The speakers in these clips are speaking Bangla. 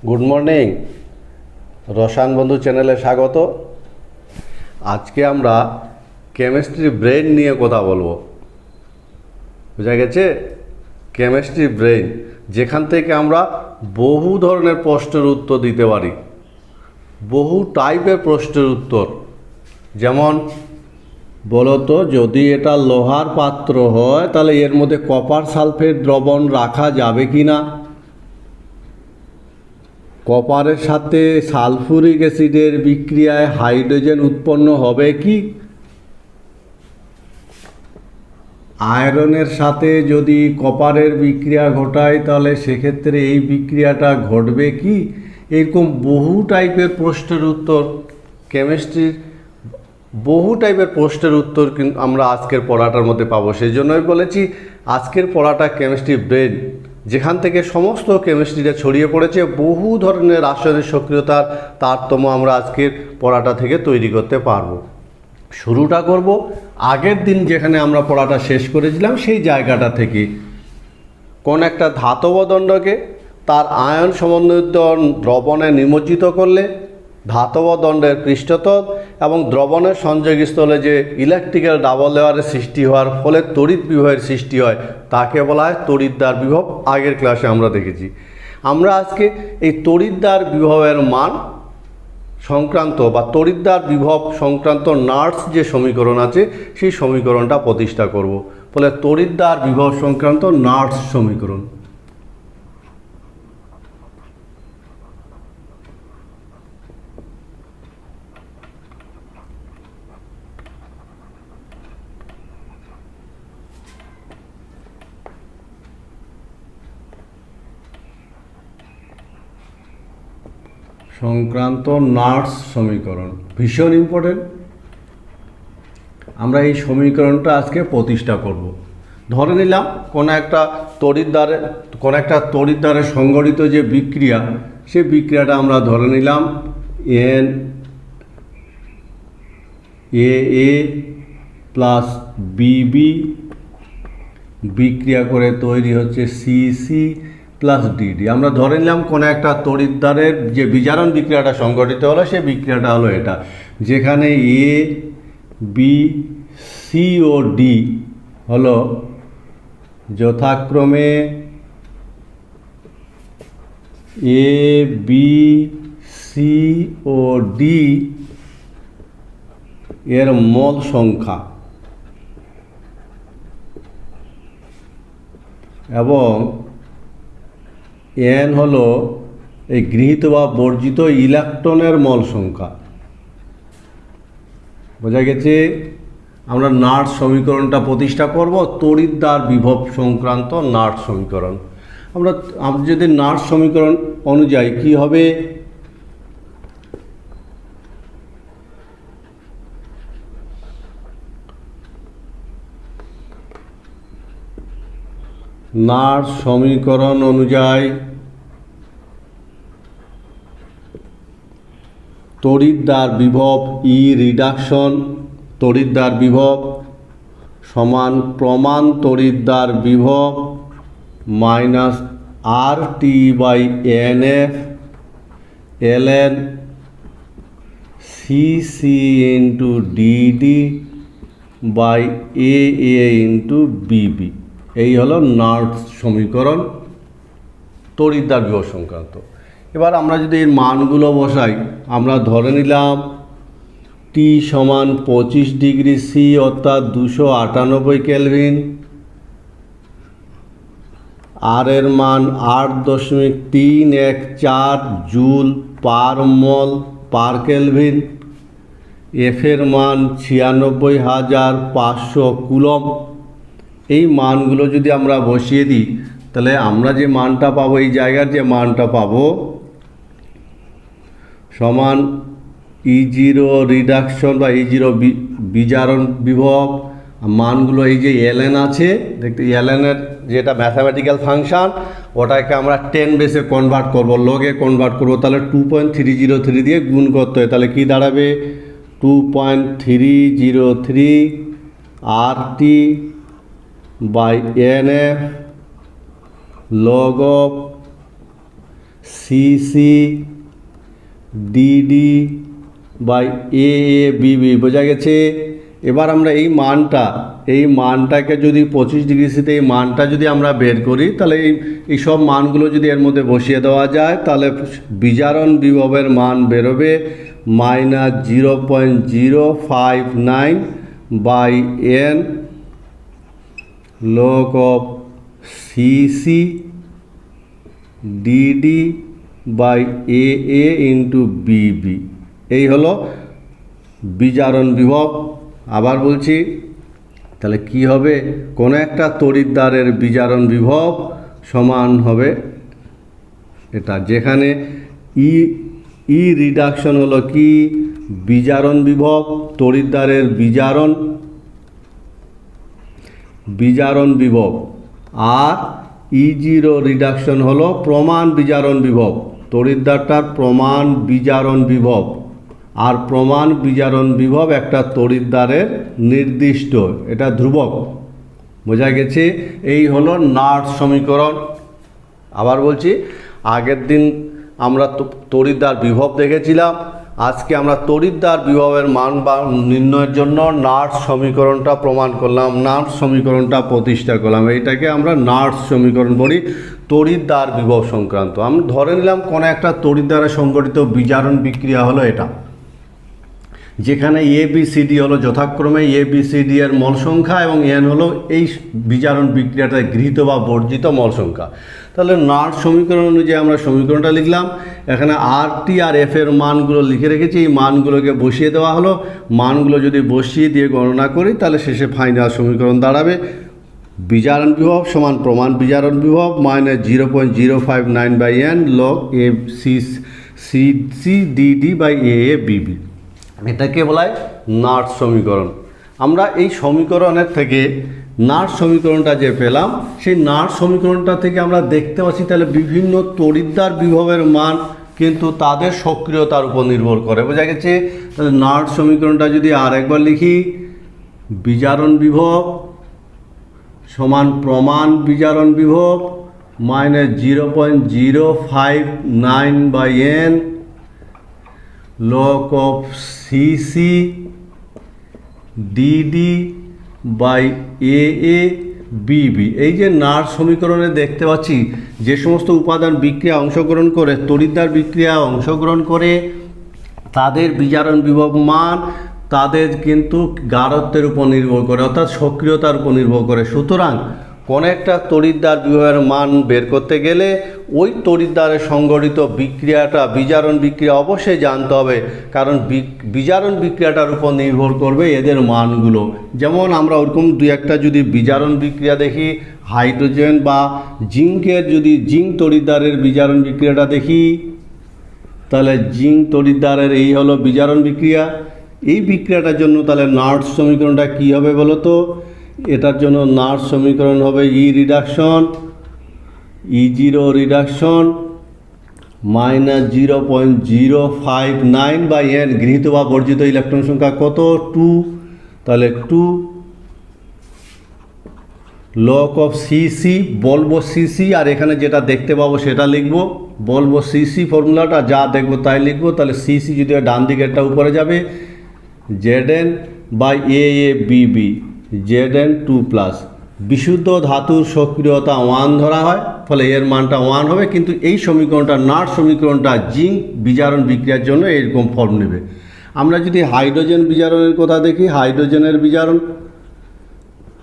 গুড মর্নিং, রসায়ন বন্ধু চ্যানেলে স্বাগত। আজকে আমরা কেমিস্ট্রি ব্রেইন নিয়ে কথা বলবো। বোঝা গেছে? কেমিস্ট্রি ব্রেইন, যেখান থেকে আমরা বহু ধরনের প্রশ্নের উত্তর দিতে পারি, বহু টাইপের প্রশ্নের উত্তর। যেমন বলতো, যদি এটা লোহার পাত্র হয় তাহলে এর মধ্যে কপার সালফেট দ্রবণ রাখা যাবে কি না? কপারের সাথে সালফুরিক অ্যাসিডের বিক্রিয়ায় হাইড্রোজেন উৎপন্ন হবে কি? আয়রনের সাথে যদি কপারের বিক্রিয়া ঘটায় তাহলে সেক্ষেত্রে এই বিক্রিয়াটা ঘটবে কি? এরকম বহু টাইপের প্রশ্নের উত্তর, কেমিস্ট্রির বহু টাইপের প্রশ্নের উত্তর কিন্তু আমরা আজকের পড়াটার মধ্যে পাবো। সেই জন্যই বলেছি আজকের পড়াটা কেমিস্ট্রি ব্রেন, যেখান থেকে সমস্ত কেমিস্ট্রিটা ছড়িয়ে পড়েছে, বহু ধরনের রাসায়নিক সক্রিয়তার তারতম্য আমরা আজকের পড়াটা থেকে তৈরি করতে পারবো। শুরুটা করব আগের দিন যেখানে আমরা পড়াটা শেষ করেছিলাম সেই জায়গাটা থেকে। কোন একটা ধাতব দণ্ডকে তার আয়ন সমন্বিত দ্রবণে নিমজ্জিত করলে ধাতব দণ্ডের পৃষ্ঠতল এবং দ্রবণের সংযোগস্থলে যে ইলেকট্রিক্যাল ডাবল লেয়ারের সৃষ্টি হওয়ার ফলে তড়িৎ বিভবের সৃষ্টি হয় তাকে বলা হয় তড়িৎদ্বার বিভব। আগের ক্লাসে আমরা দেখেছি। আমরা আজকে এই তড়িৎদ্বার বিভবের মান সংক্রান্ত বা তড়িৎদ্বার বিভব সংক্রান্ত নার্স যে সমীকরণ আছে সেই সমীকরণটা প্রতিষ্ঠা করব। ফলে তড়িৎদ্বার বিভব সংক্রান্ত নার্স সমীকরণ। সংক্রান্ত নার্স সমীকরণ ভীষণ ইম্পর্টেন্ট। আমরা এই সমীকরণটা আজকে প্রতিষ্ঠা করব। ধরে নিলাম কোনো একটা তড়িৎদ্বারে সংঘটিত যে বিক্রিয়া, সেই বিক্রিয়াটা আমরা ধরে নিলাম এন এ প্লাস বিবি বিক্রিয়া করে তৈরি হচ্ছে সিসি প্লাস ডিডি। আমরা ধরে নিলাম কোনো একটা তড়িৎদ্বারের যে বিজারণ বিক্রিয়াটা সংঘটিত হলো সেই বিক্রিয়াটা হলো এটা, যেখানে A B C O D হলো যথাক্রমে A B C O D এর মোল সংখ্যা এবং এন হলো এই গৃহীত বা বর্জিত ইলেকট্রনের মোল সংখ্যা। বোঝা গেছে? আমরা নার্স সমীকরণটা প্রতিষ্ঠা করব, তড়িৎদ্বার বিভব সংক্রান্ত নার্স সমীকরণ। আমরা যদি নার্স সমীকরণ অনুযায়ী কি হবে, নার্স সমীকরণ অনুযায়ী তড়িৎদ্বার বিভব ই রিডাকশন তড়িৎদ্বার বিভব সমান প্রমাণ তড়িৎদ্বার বিভব minus R T by N F L N C C into DD by A into BB. এই হলো নার্স সমীকরণ তড়িৎদ্বার বিভব সংক্রান্ত। এবার আমরা যদি এর মানগুলো বসাই, আমরা ধরে নিলাম টি সমান 25 ডিগ্রি সি অর্থাৎ 298 কেলভিন, আর এর মান 8.314 জুল পার মল পার কেলভিন, এফ এর মান 96,500 কুলম। এই মানগুলো যদি আমরা বসিয়ে দিই তাহলে আমরা যে মানটা পাবো, এই জায়গার যে মানটা পাবো সমান E0 রিডাকশন বা E0 বিজারণ বিভব মানগুলো, এই যে এলএন আছে দেখতে, এলএনের যেটা ম্যাথামেটিক্যাল ফাংশান ওটাকে আমরা 10 বেসে কনভার্ট করব, লগে কনভার্ট করব। তাহলে 2.303 দিয়ে গুণ করতে হয়, তাহলে কি দাঁড়াবে 2.303 R T by N F log of C C DD by A B B, বোঝা গেছে। এবার আমরা এই মানটাকে যদি 25 ডিগ্রি সিতে এই মানটা যদি আমরা বের করি, তাহলে এই সব মানগুলো যদি এর মধ্যে বসিয়ে দেওয়া যায়, তাহলে বিজারণ বিভবের মান বেরোবে -0.059 by n log of CC DD by A into BB. এই হলো বিজারণ বিভব। আবার বলছি, তাহলে কি হবে, কোনো একটা তড়িৎদ্বারের বিজারণ বিভব সমান হবে এটা, যেখানে ই রিডাকশন হলো কি বিজারণ বিভব, তড়িৎদ্বারের বিজারণ বিভব, আর E0 রিডাকশন হলো প্রমাণ বিজারণ বিভব, তড়িৎদ্বারটার প্রমাণ বিজারণ বিভব। আর প্রমাণ বিজারণ বিভব একটা তড়িৎদ্বারের নির্দিষ্ট, এটা ধ্রুবক, বোঝা গেছে। এই হলো নার্স সমীকরণ। আবার বলছি, আগের দিন আমরা তড়িৎদ্বার বিভব দেখেছিলাম, আজকে আমরা তড়িৎদ্বার বিভবের মান বা নির্ণয়ের জন্য নার্স সমীকরণটা প্রমাণ করলাম, নার্স সমীকরণটা প্রতিষ্ঠা করলাম। এইটাকে আমরা নার্স সমীকরণ বলি, তড়িৎদ্বার বিভব সংক্রান্ত। আমরা ধরে নিলাম কোনো একটা তড়িৎদ্বারে সংঘটিত বিজারণ বিক্রিয়া হলো এটা, যেখানে ABCD হলো যথাক্রমে ABCD এর মল সংখ্যা এবং n হলো এই বিজারণ বিক্রিয়াটা গৃহীত বা বর্জিত মল সংখ্যা। তাহলে নার্স সমীকরণ অনুযায়ী আমরা সমীকরণটা লিখলাম, এখানে RT আর F এর মানগুলো লিখে রেখেছি, এই মানগুলোকে বসিয়ে দেওয়া হলো। মানগুলো যদি বসিয়ে দিয়ে গণনা করি, তাহলে শেষে ফাইনাল সমীকরণ দাঁড়াবে বিজারণ বিভব সমান প্রমাণ বিজারণ বিভব -0.059 by n log a c dd by a BB. এটাকে বলা হয় নার্স সমীকরণ। আমরা এই সমীকরণের থেকে নার্স সমীকরণটা যে পেলাম, সেই নার্স সমীকরণটা থেকে আমরা দেখতে পাচ্ছি তাহলে বিভিন্ন তড়িৎদ্বার বিভবের মান কিন্তু তাদের সক্রিয়তার উপর নির্ভর করে, বোঝা গেছে। তাহলে নার্স সমীকরণটা যদি আর একবার লিখি, বিজারণ বিভব সমান প্রমাণ বিজারণ বিভব -0.059 by n log of CC DD by A B B. এই যে নার্স সমীকরণে দেখতে পাচ্ছি যে সমস্ত উপাদান বিক্রিয়া অংশগ্রহণ করে, তড়িৎদ্বার বিক্রিয়া অংশগ্রহণ করে, তাদের বিজারণ বিভব মান তাদের কিন্তু গাঢ়ত্বের উপর নির্ভর করে, অর্থাৎ সক্রিয়তার উপর নির্ভর করে। সুতরাং কোনো একটা তড়িৎদ্বার বিভবের মান বের করতে গেলে ওই তড়িৎদ্বারে সংঘটিত বিক্রিয়াটা বিজারণ বিক্রিয়া অবশ্যই জানতে হবে, কারণ বিজারণ বিক্রিয়াটার উপর নির্ভর করবে এদের মানগুলো। যেমন আমরা ওরকম দু একটা যদি বিজারণ বিক্রিয়া দেখি, হাইড্রোজেন বা জিঙ্কের যদি জিঙ্ক তড়িৎদ্বারের বিজারণ বিক্রিয়াটা দেখি, তাহলে জিঙ্ক তড়িৎদ্বারের এই হলো বিজারণ বিক্রিয়া। এই বিক্রিয়াটার জন্য তাহলে নার্স সমীকরণটা কী হবে বলো তো? এটার জন্য নার্স সমীকরণ হবে E0 রিডাকশন -0.059 বাই n, গৃহীত বা বর্জিত ইলেকট্রন সংখ্যা কত? 2। তাহলে 2 log of সিসি, বলবো সিসি, আর এখানে যেটা দেখতে পাবো সেটা লিখবো, বলবো সিসি ফর্মুলাটা যা দেখবো তাই লিখবো। তাহলে সিসি যদি ডান দিকেরটা উপরে যাবে, Zn by A Bibi, Zn 2+। বিশুদ্ধ ধাতুর সক্রিয়তা 1 ধরা হয়, ফলে এর মানটা 1 হবে। কিন্তু এই সমীকরণটা নার্স সমীকরণটা জিঙ্ক বিজারণ বিক্রিয়ার জন্য এরকম ফর্ম নেবে। আমরা যদি হাইড্রোজেন বিজারণের কথা দেখি, হাইড্রোজেনের বিজারণ,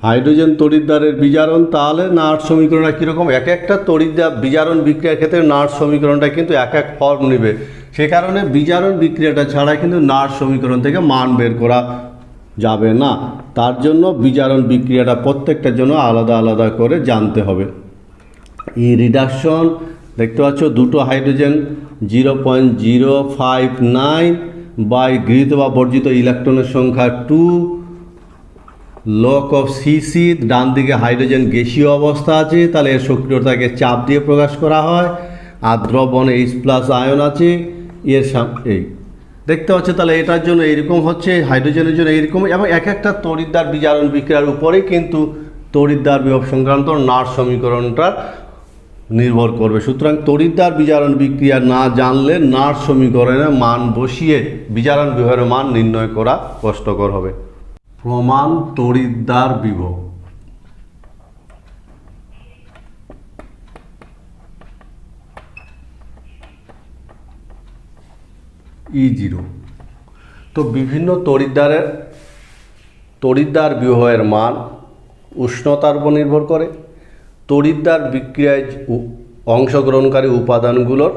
হাইড্রোজেন তড়িৎদ্বারের বিজারণ, তাহলে নার্স সমীকরণটা কীরকম? এক একটা তড়িৎদ্বার বিজারণ বিক্রিয়ার ক্ষেত্রে নার্স সমীকরণটা কিন্তু এক এক ফর্ম নেবে। সে কারণে বিজারণ বিক্রিয়াটা ছাড়া কিন্তু নার্স সমীকরণ থেকে মান বের করা যাবে না। তার জন্য বিজারণ বিক্রিয়াটা প্রত্যেকটার জন্য আলাদা আলাদা করে জানতে হবে। এই রিডাকশন দেখতে পাচ্ছ, দুটো হাইড্রোজেন 0.059 বাই গৃহীত বা বর্জিত ইলেকট্রনের সংখ্যা 2 log of সিসি, ডান দিকে হাইড্রোজেন গ্যাসীয় অবস্থা আছে, তাহলে এর সক্রিয়তাকে চাপ দিয়ে প্রকাশ করা হয়। আর দ্রবণে H+ আয়ন আছে, এর এই দেখতে পাচ্ছ। তাহলে এটার জন্য এইরকম হচ্ছে, হাইড্রোজেনের জন্য এইরকম, এবং এক একটা তড়িৎদ্বার বিজারণ বিক্রিয়ার উপরেই কিন্তু তড়িৎদ্বার বিভব সংক্রান্ত নার্স সমীকরণটার নির্ভর করবে। সুতরাং তড়িৎদ্বার বিজারণ বিক্রিয়া না জানলে নাট সমীকরণে মান বসিয়ে বিজারণ বিভবের মান নির্ণয় করা কষ্টকর হবে। প্রমাণ তড়িৎদ্বার বিভব। E0। তো বিভিন্ন তড়িৎদ্বার বিভবের মান উষ্ণতার উপর নির্ভর করে, তড়িৎদ্বার বিক্রিয়ায় অংশগ্রহণকারী উপাদানগুলোর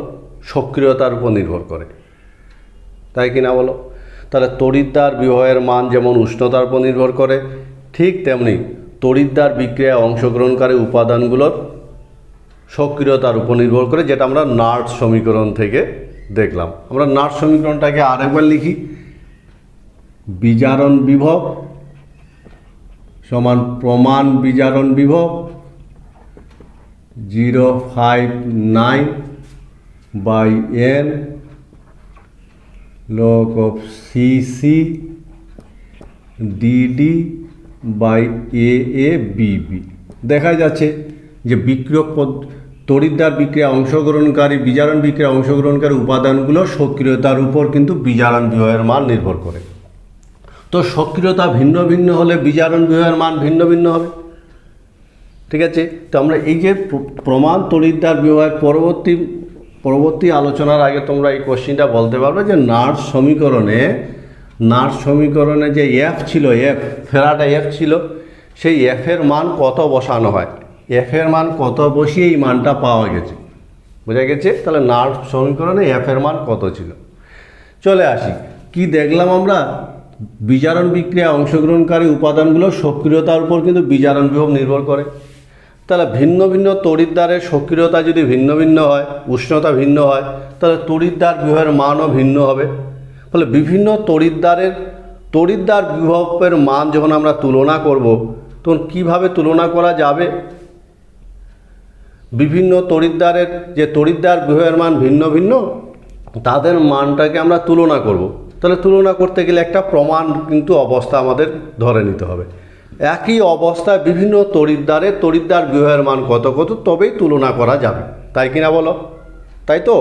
সক্রিয়তার উপর নির্ভর করে, তাই কি না বলো? তাহলে তড়িৎদ্বার বিভবের মান যেমন উষ্ণতার উপর নির্ভর করে, ঠিক তেমনি তড়িৎদ্বার বিক্রিয়ায় অংশগ্রহণকারী উপাদানগুলোর সক্রিয়তার উপর নির্ভর করে, যেটা আমরা নাট সমীকরণ থেকে দেখলাম। আমরা নাট সমীকরণটাকে আরেকবার লিখি। বিজারণ বিভব সমান প্রমাণ বিজারণ বিভব 059/n log of cc dd/AABB। দেখা যাচ্ছে যে তড়িৎদ্বার বিক্রিয়া অংশগ্রহণকারী বিজারণ বিক্রিয়া অংশগ্রহণকারী উপাদানগুলো সক্রিয়তার উপর কিন্তু বিজারণ বিভবের মান নির্ভর করে। তো সক্রিয়তা ভিন্ন ভিন্ন হলে বিজারণ বিভবের মান ভিন্ন ভিন্ন হবে, ঠিক আছে? তো আমরা এই যে প্রমাণ তড়িৎদ্বার বিভবের পরবর্তী আলোচনার আগে তোমরা এই কোশ্চিনটা বলতে পারবে যে নাট সমীকরণে যে এফ ছিল, ফ্যারাডে এফ ছিল, সেই এফের মান কত বসানো হয়, এফের মান কত বসিয়ে এই মানটা পাওয়া গেছে, বোঝা গেছে? তাহলে নাট সমীকরণে এফের মান কত ছিল। চলে আসি, কি দেখলাম আমরা? বিজারণ বিক্রিয়ায় অংশগ্রহণকারী উপাদানগুলোর সক্রিয়তার উপর কিন্তু বিজারণ বিভব নির্ভর করে। তাহলে ভিন্ন ভিন্ন তড়িৎদ্বারের সক্রিয়তা যদি ভিন্ন ভিন্ন হয়, উষ্ণতা ভিন্ন হয়, তাহলে তড়িৎদ্বার বিভবের মানও ভিন্ন হবে। ফলে বিভিন্ন তড়িৎদ্বার বিভবের মান যখন আমরা তুলনা করব, তখন কিভাবে তুলনা করা যাবে? বিভিন্ন তড়িৎদ্বারের যে তড়িৎদ্বার বিভবের মান ভিন্ন ভিন্ন, তাদের মানটাকে আমরা তুলনা করব। তাহলে তুলনা করতে গেলে একটা প্রমাণ কিন্তু অবস্থা আমাদের ধরে নিতে হবে। একই অবস্থায় বিভিন্ন তড়িৎদ্বার বিভবের মান কত কত, তবেই তুলনা করা যাবে, তাই কিনা বলো? তাই তো,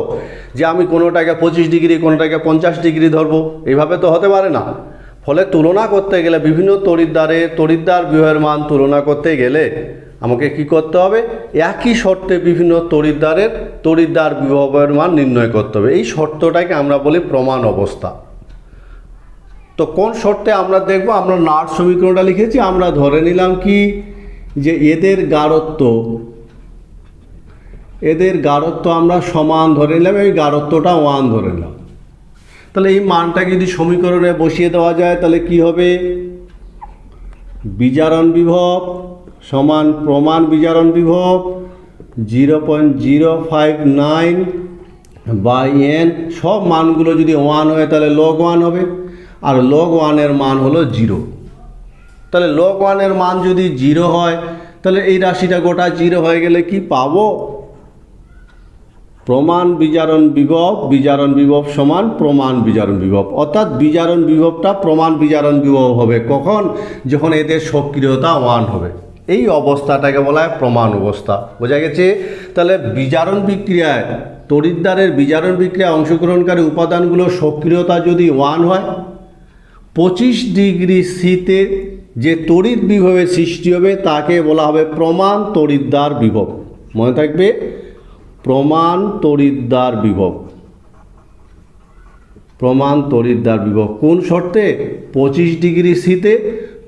যে আমি কোনোটাকে 25 ডিগ্রি কোনোটাকে 50 ডিগ্রি ধরবো, এইভাবে তো হতে পারে না। ফলে তুলনা করতে গেলে বিভিন্ন তড়িৎদ্বার বিভবের মান তুলনা করতে গেলে আমাকে কি করতে হবে? একই শর্তে বিভিন্ন তড়িৎদ্বার বিভবের মান নির্ণয় করতে হবে। এই শর্তটাকে আমরা বলি প্রমাণ অবস্থা। তো কোন শর্তে আমরা দেখব? আমরা নাট সমীকরণটা লিখেছি, আমরা ধরে নিলাম কি যে এদের গাঢ়ত্ব আমরা সমান ধরে নিলাম, এই গাঢ়ত্বটা 1 ধরে নিলাম। তাহলে এই মানটাকে যদি সমীকরণে বসিয়ে দেওয়া যায়, তাহলে কি হবে? বিজারণ বিভব সমান প্রমাণ বিজারণ বিভব 0.059/n, সব মানগুলো যদি 1 হয় তাহলে log 1 হবে, আর log 1 মান হলো 0। তাহলে log 1 মান যদি 0 হয়, তাহলে এই রাশিটা গোটা 0 হয়ে গেলে কি পাবো? প্রমাণ বিজারণ বিভব সমান প্রমাণ বিজারণ বিভব, অর্থাৎ বিজারণ বিভবটা প্রমাণ বিজারণ বিভব হবে কখন? যখন এদের সক্রিয়তা 1 হবে। এই অবস্থাটাকে বলা হয় প্রমাণ অবস্থা, বোঝা গেছে? তাহলে তড়িৎদ্বারের বিজারণ বিক্রিয়ায় অংশগ্রহণকারী উপাদানগুলোর সক্রিয়তা যদি 1 হয়, 25 ডিগ্রি সিতে যে তড়িৎ বিভবের সৃষ্টি হবে তাকে বলা হবে প্রমাণ তড়িৎদ্বার বিভব। মনে থাকবে, প্রমাণ তড়িৎদ্বার বিভব কোন শর্তে? 25 ডিগ্রি সিতে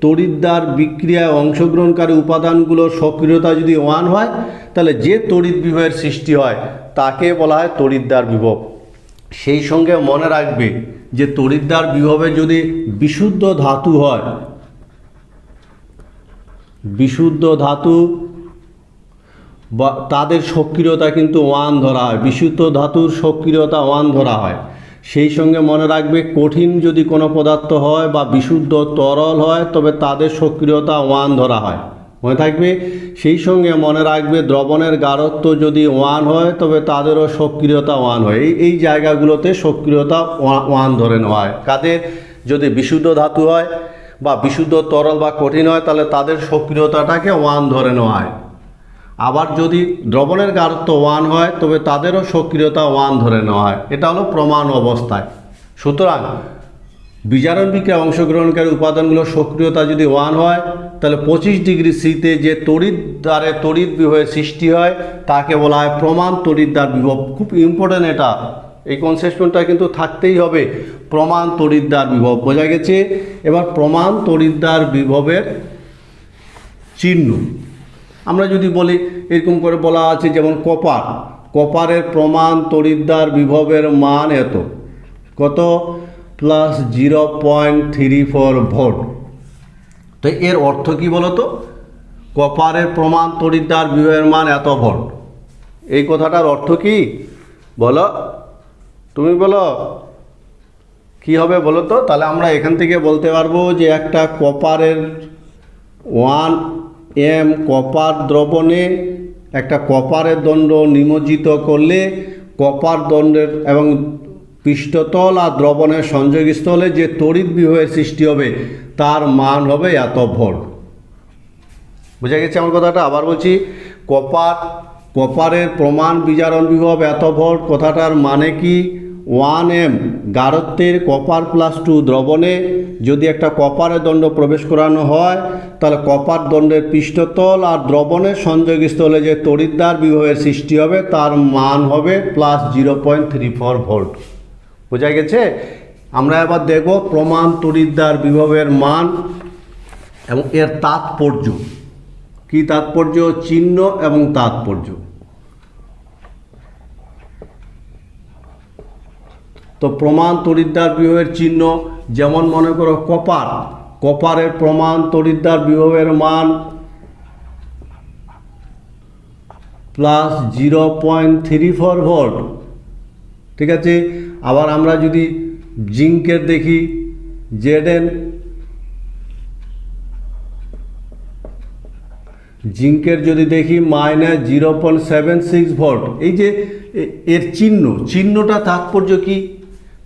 তড়িৎদ্বার বিক্রিয়ায় অংশগ্রহণকারী উপাদানগুলোর সক্রিয়তা যদি 1 হয়, তাহলে যে তড়িৎ বিভবের সৃষ্টি হয় তাকে বলা হয় তড়িৎদ্বার বিভব। সেই সঙ্গে মনে রাখবে যে তড়িৎদ্বার বিভবে যদি বিশুদ্ধ ধাতু হয়, বা তাদের সক্রিয়তা কিন্তু 1 ধরা হয়, বিশুদ্ধ ধাতুর সক্রিয়তা 1 ধরা হয়। সেই সঙ্গে মনে রাখবে কঠিন যদি কোনো পদার্থ হয় বা বিশুদ্ধ তরল হয়, তবে তাদের সক্রিয়তা 1 ধরা হয়, মনে থাকবে। সেই সঙ্গে মনে রাখবে দ্রবণের গাঢ়ত্ব যদি 1 হয়, তবে তাদেরও সক্রিয়তা 1 হয়। এই জায়গাগুলোতে সক্রিয়তা 1 ধরে নেওয়া হয়। কাদের? যদি বিশুদ্ধ ধাতু হয় বা বিশুদ্ধ তরল বা কঠিন হয়, তাহলে তাদের সক্রিয়তাটাকে 1 ধরে নেওয়া হয়। আবার যদি দ্রবণের গাঢ়ত্ব 1 হয় তবে তাদেরও সক্রিয়তা 1 ধরে নেওয়া হয়। এটা হলো প্রমাণ অবস্থায়। সুতরাং বিজারণ বিক্রিয়ায় অংশগ্রহণকারী উপাদানগুলোর সক্রিয়তা যদি 1 হয় তাহলে 25 ডিগ্রি সিতে যে তড়িৎ দ্বারে তড়িৎ বিভবের সৃষ্টি হয় তাকে বলা হয় প্রমাণ তড়িৎ দ্বার বিভব। খুব ইম্পর্টেন্ট এটা, এই কনসেপ্টটা কিন্তু থাকতেই হবে। প্রমাণ তড়িৎ দ্বার বিভব বোঝা গেছে। এবার প্রমাণ তড়িৎ দ্বার বিভবের চিহ্ন আমরা যদি বলি, এরকম করে বলা আছে যেমন কপারের প্রমাণ তড়িৎ দ্বার বিভবের মান এত, কত, প্লাস 0.34 ভোল্ট। তো এর অর্থ কি বলতো? কপারের প্রমাণ তড়িৎ দ্বার বিভবের মান এত ভোল্ট। এই কথাটার অর্থ কি বলো, তুমি বলো কি হবে বলো তো? তাহলে আমরা এখান থেকে বলতে পারবো যে একটা কপারের 1 m কপার দ্রবণে একটা কপারের দণ্ড নিমজ্জিত করলে কপার দণ্ডের এবং পৃষ্ঠতল আর দ্রবণের সংযোগস্থলে যে তড়িৎ বিভবের সৃষ্টি হবে তার মান হবে এত ভোল্ট। বোঝা গেছে আমার কথাটা? আবার বলছি, কপারের প্রমাণ বিজারণ বিভব এত ভোল্ট। কথাটার মানে কি? 1 m গাঢ়ত্বের কপার প্লাস 2 দ্রবণে যদি একটা কপারের দণ্ড প্রবেশ করানো হয় তাহলে কপার দণ্ডের পৃষ্ঠতল আর দ্রবণের সংযোগস্থলে যে তড়িৎ দ্বার বিভবের সৃষ্টি হবে তার মান হবে প্লাস 0.34 ভোল্ট। বোঝা গেছে? আমরা এবার দেখব প্রমাণ তড়িৎ দ্বার বিভবের মান এবং এর তাৎপর্য কি। তাৎপর্য, চিহ্ন এবং তাৎপর্য। তো প্রমাণ তড়িৎ দ্বার বিভবের চিহ্ন, যেমন মনে করো কপারের প্রমাণ তড়িৎ দ্বার বিভবের মান প্লাস 0.34 ভোল্ট, ঠিক আছে। আবার আমরা যদি জিঙ্কের দেখি, Zn, জিঙ্কের যদি দেখি মাইনাস 0.76 ভোল্ট। এই যে এর চিহ্নটা তাৎপর্য কি?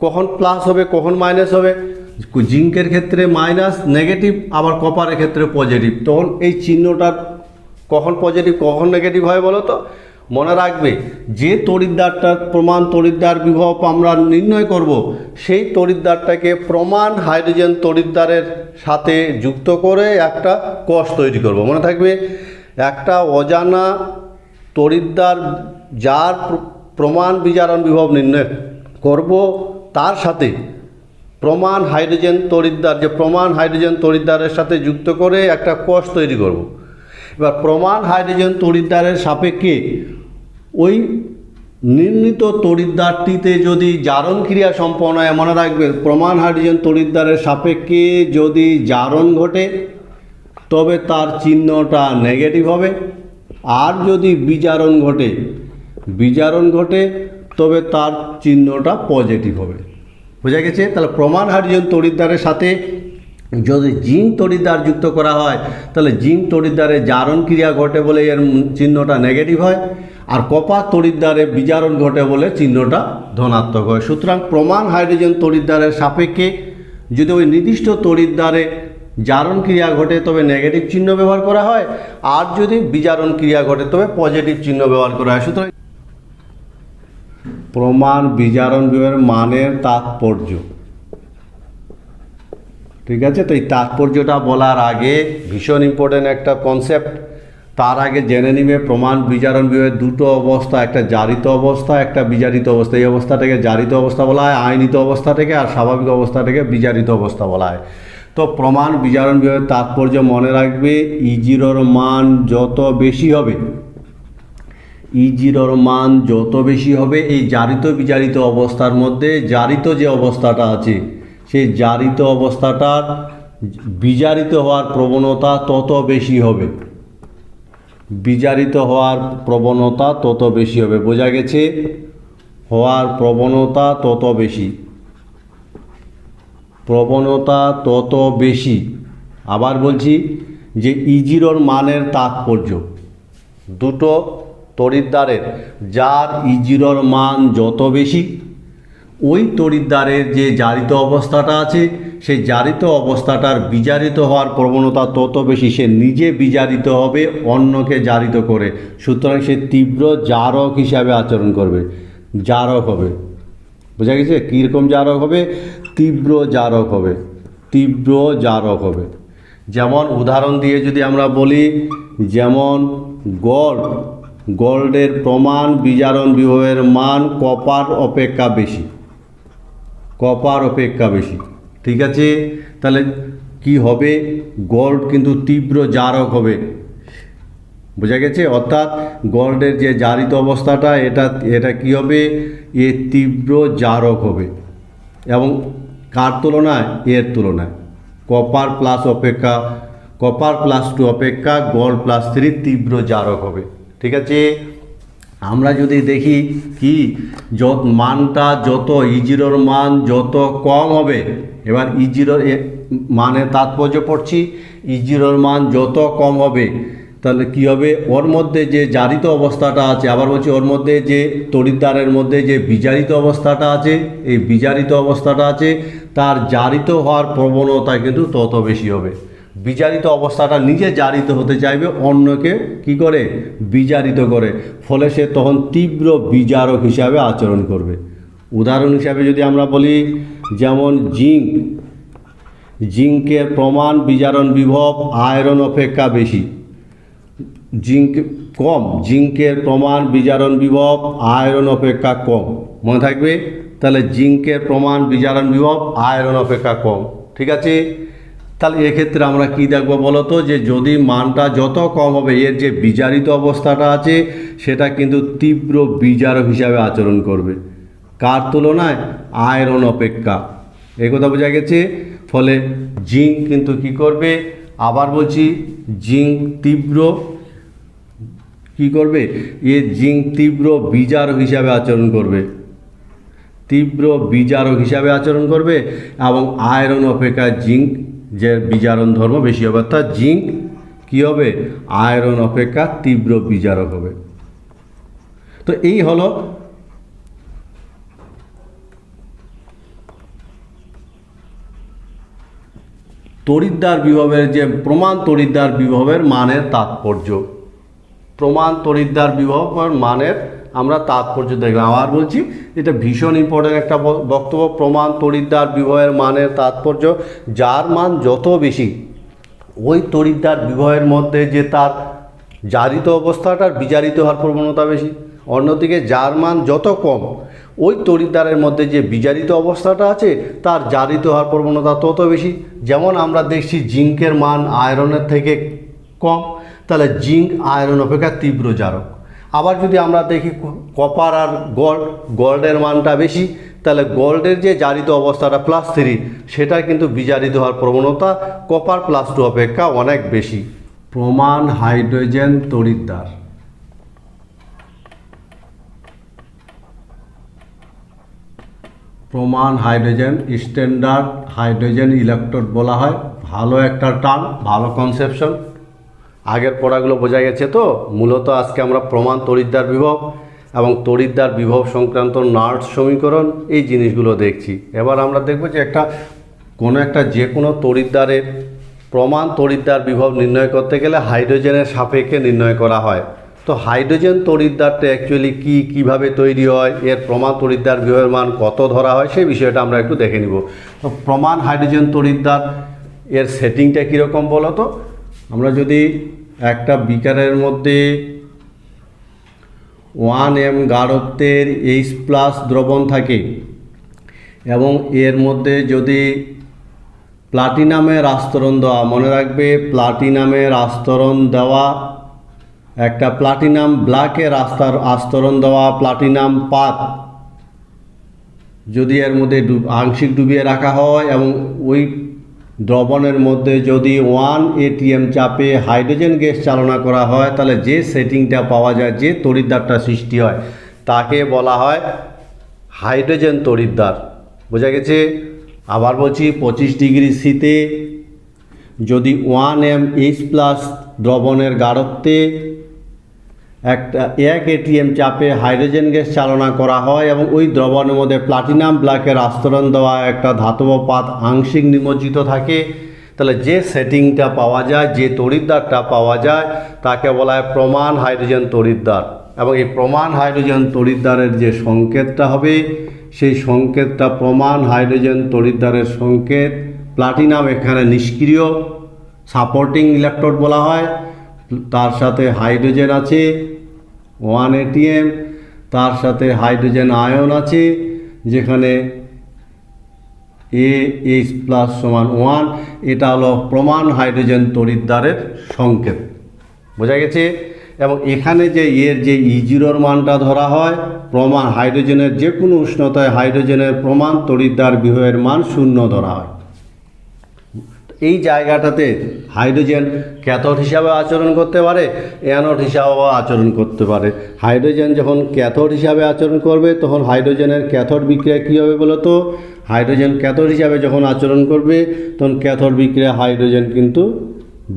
কখন প্লাস হবে কখন মাইনাস হবে? জিঙ্কের ক্ষেত্রে মাইনাস নেগেটিভ, আবার কপারের ক্ষেত্রে পজিটিভ। তখন এই চিহ্নটার কখন পজিটিভ কখন নেগেটিভ হয় বলো তো? মনে রাখবে, যে তড়িৎদ্বারটার প্রমাণ তড়িৎদ্বার বিভব আমরা নির্ণয় করব সেই তড়িৎদ্বারটাকে প্রমাণ হাইড্রোজেন তড়িৎদ্বারের সাথে যুক্ত করে একটা কষ তৈরি করব। মনে থাকবে, একটা অজানা তড়িৎদ্বার যার প্রমাণ বিজারণ বিভব নির্ণয় করব তার সাথে প্রমাণ হাইড্রোজেন তড়িৎদ্বার, যে প্রমাণ হাইড্রোজেন তড়িৎদ্বারের সাথে যুক্ত করে একটা কষ তৈরি করব। এবার প্রমাণ হাইড্রোজেন তড়িৎদ্বারের সাপেক্ষে ওই নির্ণীত তড়িৎদ্বারটিতে যদি জারণ ক্রিয়া সম্পন্ন হয়, মনে রাখবে প্রমাণ হাইড্রোজেন তড়িৎদ্বারের সাপেক্ষে যদি জারণ ঘটে তবে তার চিহ্নটা নেগেটিভ হবে। আর যদি বিজারণ ঘটে তবে তার চিহ্নটা পজিটিভ হবে। বোঝা গেছে? তাহলে প্রমাণ হাইড্রোজেন তড়িৎদ্বারের সাথে যদি জিঙ্ক তড়িৎদ্বার যুক্ত করা হয় তাহলে জিঙ্ক তড়িৎদ্বারে জারণ ক্রিয়া ঘটে বলে এর চিহ্নটা নেগেটিভ হয়, আর কপার তড়িৎদ্বারে বিজারণ ঘটে বলে চিহ্নটা ধনাত্মক হয়। সুতরাং প্রমাণ হাইড্রোজেন তড়িৎদ্বারের সাপেক্ষে যদি ওই নির্দিষ্ট তড়িৎদ্বারে জারণ ক্রিয়া ঘটে তবে নেগেটিভ চিহ্ন ব্যবহার করা হয়, আর যদি বিজারণ ক্রিয়া ঘটে তবে পজিটিভ চিহ্ন ব্যবহার করা হয়। সুতরাং প্রমাণ বিজারণ বিভবের মানের তাৎপর্য, ঠিক আছে। তো এই তাৎপর্যটা বলার আগে ভীষণ ইম্পর্টেন্ট একটা কনসেপ্ট, তার আগে জেনে নিবে প্রমাণ বিজারণ বিভবের দুটো অবস্থা, একটা জারিত অবস্থা, একটা বিজারিত অবস্থা। এই অবস্থাটাকে জারিত অবস্থা বলা হয় আইনিত অবস্থাটাকে, আর স্বাভাবিক অবস্থাটাকে বিজারিত অবস্থা বলা হয়। তো প্রমাণ বিজারণ বিভবের তাৎপর্য মনে রাখবে, E0 মান যত বেশি হবে, E0 মান যত বেশি হবে এই জারিত বিজারিত অবস্থার মধ্যে জারিত যে অবস্থাটা আছে সেই জারিত অবস্থাটার বিজারিত হওয়ার প্রবণতা তত বেশি হবে, বিজারিত হওয়ার প্রবণতা তত বেশি হবে। বোঝা গেছে? হওয়ার প্রবণতা তত বেশি, প্রবণতা তত বেশি। আবার বলছি যে E0 মানের তাৎপর্য, দুটো তড়িৎদ্বারের যার E0 মান যত বেশি ওই তড়িৎদ্বারের যে জারিত অবস্থাটা আছে সেই জারিত অবস্থাটার বিজারিত হওয়ার প্রবণতা তত বেশি, সে নিজে বিজারিত হবে অন্যকে জারিত করে, সুতরাং সে তীব্র জারক হিসাবে আচরণ করবে, জারক হবে। বোঝা গেছে? কীরকম জারক হবে? তীব্র জারক হবে, তীব্র জারক হবে। যেমন উদাহরণ দিয়ে যদি আমরা বলি, যেমন গোল্ডের প্রমাণ বিজারণ বিভবের মান কপার অপেক্ষা বেশি, কপার অপেক্ষা বেশি। ঠিক আছে, তাহলে কি হবে? গোল্ড কিন্তু তীব্র জারক হবে। বোঝা গেছে? অর্থাৎ গোল্ডের যে জারিত অবস্থাটা এটা কি হবে? এ তীব্র জারক হবে। এবং কার তুলনায়? এর তুলনায় কপার প্লাস 2 অপেক্ষা গোল্ড প্লাস 3 তীব্র জারক হবে। ঠিক আছে, আমরা যদি দেখি কি মানটা যত E0 মান যত কম হবে, এবার E0 মানে তাৎপর্য পড়ছি, E0 মান যত কম হবে তাহলে কি হবে? ওর মধ্যে যে জারিত অবস্থাটা আছে, আবার বলছি ওর মধ্যে যে তড়িৎদ্বারের মধ্যে যে বিজারিত অবস্থাটা আছে, এই বিজারিত অবস্থাটা আছে, তার জারিত হওয়ার প্রবণতা কিন্তু তত বেশি হবে। বিজারিত অবস্থাটা নিজে জারিত হতে চাইবে, অন্যকে কি করে? বিজারিত করে, ফলে সে তখন তীব্র বিজারক হিসাবে আচরণ করবে। উদাহরণ হিসাবে যদি আমরা বলি, যেমন জিঙ্কের প্রমাণ বিজারণ বিভব আয়রন অপেক্ষা বেশি, জিঙ্কের প্রমাণ বিজারণ বিভব আয়রন অপেক্ষা কম। মনে থাকবে? তাহলে জিঙ্কের প্রমাণ বিজারণ বিভব আয়রন অপেক্ষা কম। ঠিক আছে, তাহলে এক্ষেত্রে আমরা কি দেখব বলো তো? যে যদি মানটা যত কম হবে, এর যে বিজারিত অবস্থাটা আছে সেটা কিন্তু তীব্র বিজারক হিসাবে আচরণ করবে। কার তুলনায়? আয়রন অপেক্ষা। এই কথা বোঝা গেছে? ফলে জিঙ্ক কিন্তু কি করবে? আবার বলছি, জিঙ্ক তীব্র কি করবে? জিঙ্ক তীব্র বিজারক হিসাবে আচরণ করবে, তীব্র বিজারক হিসাবে আচরণ করবে। এবং আয়রন অপেক্ষা জিঙ্ক যে বিজারণ ধর্ম বেশি হবে, অর্থাৎ জিঙ্ক কি হবে? আয়রন অপেক্ষা তীব্র বিজারক হবে। তো এই হলো তড়িৎদ্বার বিভবের যে প্রমাণ তড়িৎদ্বার বিভবের মানের তাৎপর্য। প্রমাণ তড়িৎদ্বার বিভবের মানের আমরা তাৎপর্য দেখলাম। আবার বলছি, এটা ভীষণ ইম্পর্টেন্ট একটা বক্তব্য। প্রমাণ তড়িৎদ্বার বিভবের মানের তাৎপর্য, যার মান যত বেশি ওই তড়িৎদ্বার বিভবের মধ্যে যে তার জারিত অবস্থাটার বিজারিত হওয়ার প্রবণতা বেশি। অন্যদিকে যার মান যত কম ওই তড়িৎদ্বারের মধ্যে যে বিজারিত অবস্থাটা আছে তার জারিত হওয়ার প্রবণতা তত বেশি। যেমন আমরা দেখছি জিঙ্কের মান আয়রনের থেকে কম, তাহলে জিঙ্ক আয়রন অপেক্ষা তীব্র জারক। আবার যদি আমরা দেখি কপার আর গোল্ডের মানটা বেশি, তাহলে গোল্ডের যে জারিত অবস্থাটা +3 সেটা কিন্তু বিজারিত হওয়ার প্রবণতা কপার +2 অপেক্ষা অনেক বেশি। প্রমাণ হাইড্রোজেন তড়িৎদ্বার। প্রমাণ হাইড্রোজেন, স্ট্যান্ডার্ড হাইড্রোজেন ইলেকট্রোড বলা হয়। ভালো একটা টার্ম, ভালো কনসেপশন। আগের পড়াগুলো বোঝা গেছে তো? মূলত আজকে আমরা প্রমাণ তড়িৎদ্বার বিভব এবং তড়িৎদ্বার বিভব সংক্রান্ত নার্স সমীকরণ এই জিনিসগুলো দেখছি। এবার আমরা দেখব যে যে কোনো তড়িৎদ্বারের প্রমাণ তড়িৎদ্বার বিভব নির্ণয় করতে গেলে হাইড্রোজেনের সাপেক্ষে নির্ণয় করা হয়। তো হাইড্রোজেন তড়িৎদ্বারটা অ্যাকচুয়ালি কীভাবে তৈরি হয়, এর প্রমাণ তড়িৎদ্বার বিভবের মান কত ধরা হয়, সেই বিষয়টা আমরা একটু দেখে নিব। তো প্রমাণ হাইড্রোজেন তড়িৎদ্বার এর সেটিংটা কীরকম বলো তো? আমরা যদি একটা বিকারের মধ্যে 1m গাঢ়ত্বের H+ দ্রবণ থাকে এবং এর মধ্যে যদি প্লাটিনামের আস্তরণ দেওয়া, মনে রাখবে প্লাটিনামের আস্তরণ দেওয়া, একটা প্লাটিনাম ব্ল্যাকের আস্তরণ দেওয়া প্লাটিনাম পাত যদি এর মধ্যে আংশিক ডুবিয়ে রাখা হয় এবং ওই দ্রবণের মধ্যে যদি 1 atm চাপে হাইড্রোজেন গ্যাস চালনা করা হয়, তাহলে যে সেটিংটা পাওয়া যায়, যে তড়িৎদ্বারটা সৃষ্টি হয়, তাকে বলা হয় হাইড্রোজেন তড়িৎদ্বার। বোঝা গেছে? আবার বলছি, 25 ডিগ্রি সিতে যদি 1m H+ দ্রবণের গাঢ়ত্বে একটা 1 ATM চাপে হাইড্রোজেন গ্যাস চালনা করা হয় এবং ওই দ্রবণের মধ্যে প্লাটিনাম ব্ল্যাকের আস্তরণ দেওয়া একটা ধাতব পাত আংশিক নিমজ্জিত থাকে, তাহলে যে সেটিংটা পাওয়া যায়, যে তড়িৎদ্বারটা পাওয়া যায় তাকে বলা হয় প্রমাণ হাইড্রোজেন তড়িৎদ্বার। এবং এই প্রমাণ হাইড্রোজেন তড়িৎদ্বারের যে সংকেতটা হবে সেই সংকেতটা প্রমাণ হাইড্রোজেন তড়িৎদ্বারের সংকেত। প্লাটিনাম এখানে নিষ্ক্রিয়, সাপোর্টিং ইলেকট্রোড বলা হয়, তার সাথে হাইড্রোজেন আছে 1 ATM, তার সাথে হাইড্রোজেন আয়ন আছে যেখানে AH+ = 1। এটা হলো প্রমাণ হাইড্রোজেন তড়িৎদ্বারের সংকেত, বোঝা গেছে। এবং এখানে যে এর যে E0 মানটা ধরা হয়, প্রমাণ হাইড্রোজেনের যে কোনো উষ্ণতায় হাইড্রোজেনের প্রমাণ তড়িৎদ্বার বিভবের মান 0 ধরা হয়। এই জায়গাটাতে হাইড্রোজেন ক্যাথোড হিসাবে আচরণ করতে পারে, অ্যানোড হিসাবেও আচরণ করতে পারে। হাইড্রোজেন যখন ক্যাথোড হিসাবে আচরণ করবে তখন হাইড্রোজেনের ক্যাথোড বিক্রিয়া কী হবে বলো তো? হাইড্রোজেন ক্যাথোড হিসাবে যখন আচরণ করবে তখন ক্যাথোড বিক্রিয়া হাইড্রোজেন কিন্তু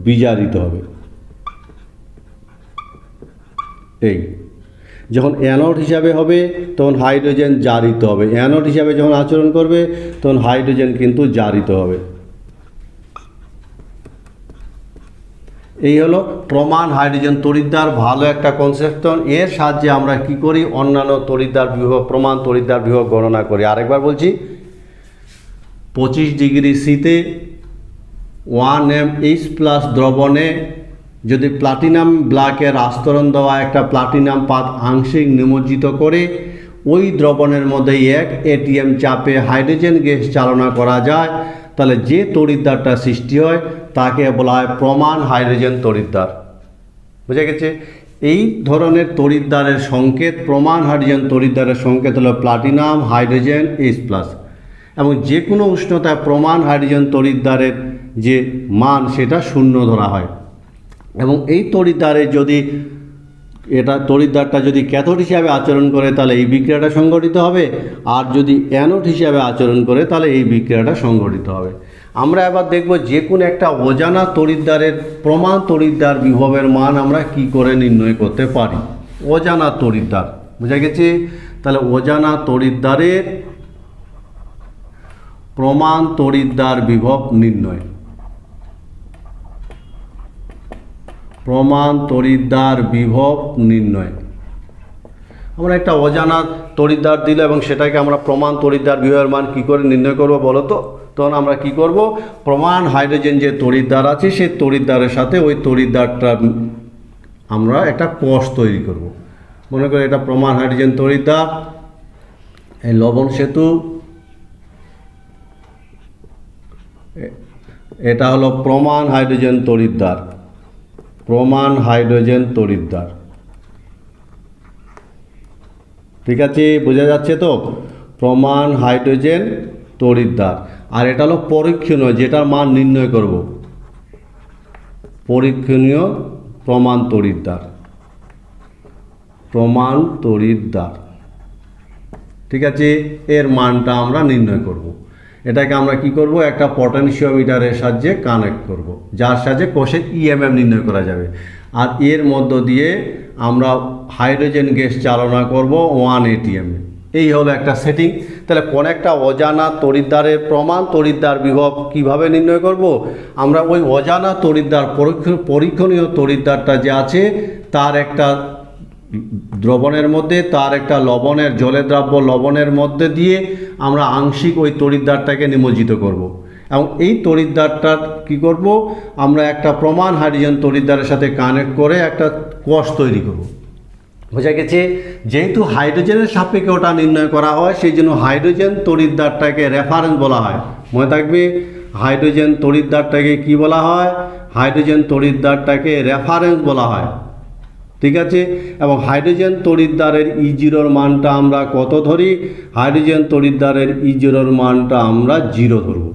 বিজারিত হবে। এই যখন অ্যানোড হিসাবে হবে তখন হাইড্রোজেন জারিত হবে। অ্যানোড হিসাবে যখন আচরণ করবে তখন হাইড্রোজেন কিন্তু জারিত হবে। এই হলো প্রমাণ হাইড্রোজেন তড়িৎদ্বার, ভালো একটা কনসেপ্ট। এর সাহায্যে আমরা কি করি? অন্যান্য তড়িৎদ্বার বিভব, প্রমাণ তড়িৎদ্বার বিভব গণনা করি। আরেকবার বলছি, 25 ডিগ্রি সিতে 1 mH+ দ্রবণে যদি প্লাটিনাম ব্ল্যাকের আস্তরণ দেওয়া একটা প্লাটিনাম পাত আংশিক নিমজ্জিত করে ওই দ্রবণের মধ্যে 1 ATM চাপে হাইড্রোজেন গ্যাস চালনা করা যায়, তাহলে যে তড়িৎদ্বারটা সৃষ্টি হয় তাকে বলা হয় প্রমাণ হাইড্রোজেন তড়িৎদ্বার, বুঝা গেছে। এই ধরনের তড়িৎদ্বারের সংকেত, প্রমাণ হাইড্রোজেন তড়িৎদ্বারের সংকেত হলো প্লাটিনাম হাইড্রোজেন H+। এবং যে কোনো উষ্ণতায় প্রমাণ হাইড্রোজেন তড়িৎদ্বারের যে মান সেটা 0 ধরা হয়। এবং এই তড়িৎদ্বারে যদি তড়িৎদ্বারটা যদি ক্যাথোড হিসাবে আচরণ করে তাহলে এই বিক্রিয়াটা সংঘটিত হবে, আর যদি অ্যানোড হিসাবে আচরণ করে তাহলে এই বিক্রিয়াটা সংঘটিত হবে। আমরা এবার দেখব যে কোনো একটা অজানা তড়িৎদ্বারের প্রমাণ তড়িৎদ্বার বিভবের মান আমরা কি করে নির্ণয় করতে পারি। অজানা তড়িৎদ্বার, বোঝা গেছে। তাহলে অজানা তড়িৎদ্বারের প্রমাণ তড়িৎদ্বার বিভব নির্ণয়, প্রমাণ তড়িৎদ্বার বিভব নির্ণয়। আমরা একটা অজানা তড়িৎদ্বার দিল এবং সেটাকে আমরা প্রমাণ তড়িৎদ্বার বিভবের মান কী করে নির্ণয় করব বলো তো? তখন আমরা কি করব? প্রমাণ হাইড্রোজেন যে তড়িৎদ্বার আছে সেই তড়িৎদ্বারের সাথে ওই তড়িৎদ্বারটা আমরা একটা কোষ তৈরি করব। মনে করি এটা প্রমাণ হাইড্রোজেন তড়িৎদ্বার, এই লবণ সেতু, এটা হলো প্রমাণ হাইড্রোজেন তড়িৎদ্বার, প্রমাণ হাইড্রোজেন তড়িৎদ্বার, ঠিক আছে, বোঝা যাচ্ছে তো? প্রমাণ হাইড্রোজেন তড়িৎদ্বার। আর এটা হলো পরীক্ষণীয়, যেটার মান নির্ণয় করব, পরীক্ষণীয় প্রমাণ তড়িৎদ্বার, প্রমাণ তড়িৎদ্বার, ঠিক আছে। এর মানটা আমরা নির্ণয় করব। এটাকে আমরা কি করব? একটা পটেনশিওমিটারের সাহায্যে কানেক্ট করব, যার সাহায্যে কোষের EMF নির্ণয় করা যাবে। আর এর মধ্য দিয়ে আমরা হাইড্রোজেন গ্যাস চালনা করব 1 ATM। এই হলো একটা সেটিং। তাহলে কোন একটা অজানা তড়িৎদ্বারের প্রমাণ তড়িৎদ্বার বিভব কিভাবে নির্ণয় করব? আমরা ওই অজানা তড়িৎদ্বার পরীক্ষণীয় তড়িৎদ্বারটা যে আছে তার একটা দ্রবণের মধ্যে, তার একটা লবণের জলে দ্রাব্য লবণের মধ্যে দিয়ে আমরা আংশিক ওই তড়িৎদ্বারটাকে নিমজ্জিত করব। এবং এই তড়িৎদ্বারটা কি করব? আমরা একটা প্রমাণ হাইড্রোজেন তড়িৎদ্বারের সাথে কানেক্ট করে একটা কোষ তৈরি করব, বোঝা গেছে। যেহেতু হাইড্রোজেনের সাপেক্ষে ওটা নির্ণয় করা হয় সেই জন্য হাইড্রোজেন তড়িৎদ্বারটাকে রেফারেন্স বলা হয়। মনে থাকবে, হাইড্রোজেন তড়িৎদ্বারটাকে কি বলা হয়? হাইড্রোজেন তড়িৎদ্বারটাকে রেফারেন্স বলা হয়, ঠিক আছে। এবং হাইড্রোজেন তড়িৎদ্বারের E0 মানটা আমরা কত ধরি? হাইড্রোজেন তড়িৎদ্বারের E0 মানটা আমরা 0 ধরব।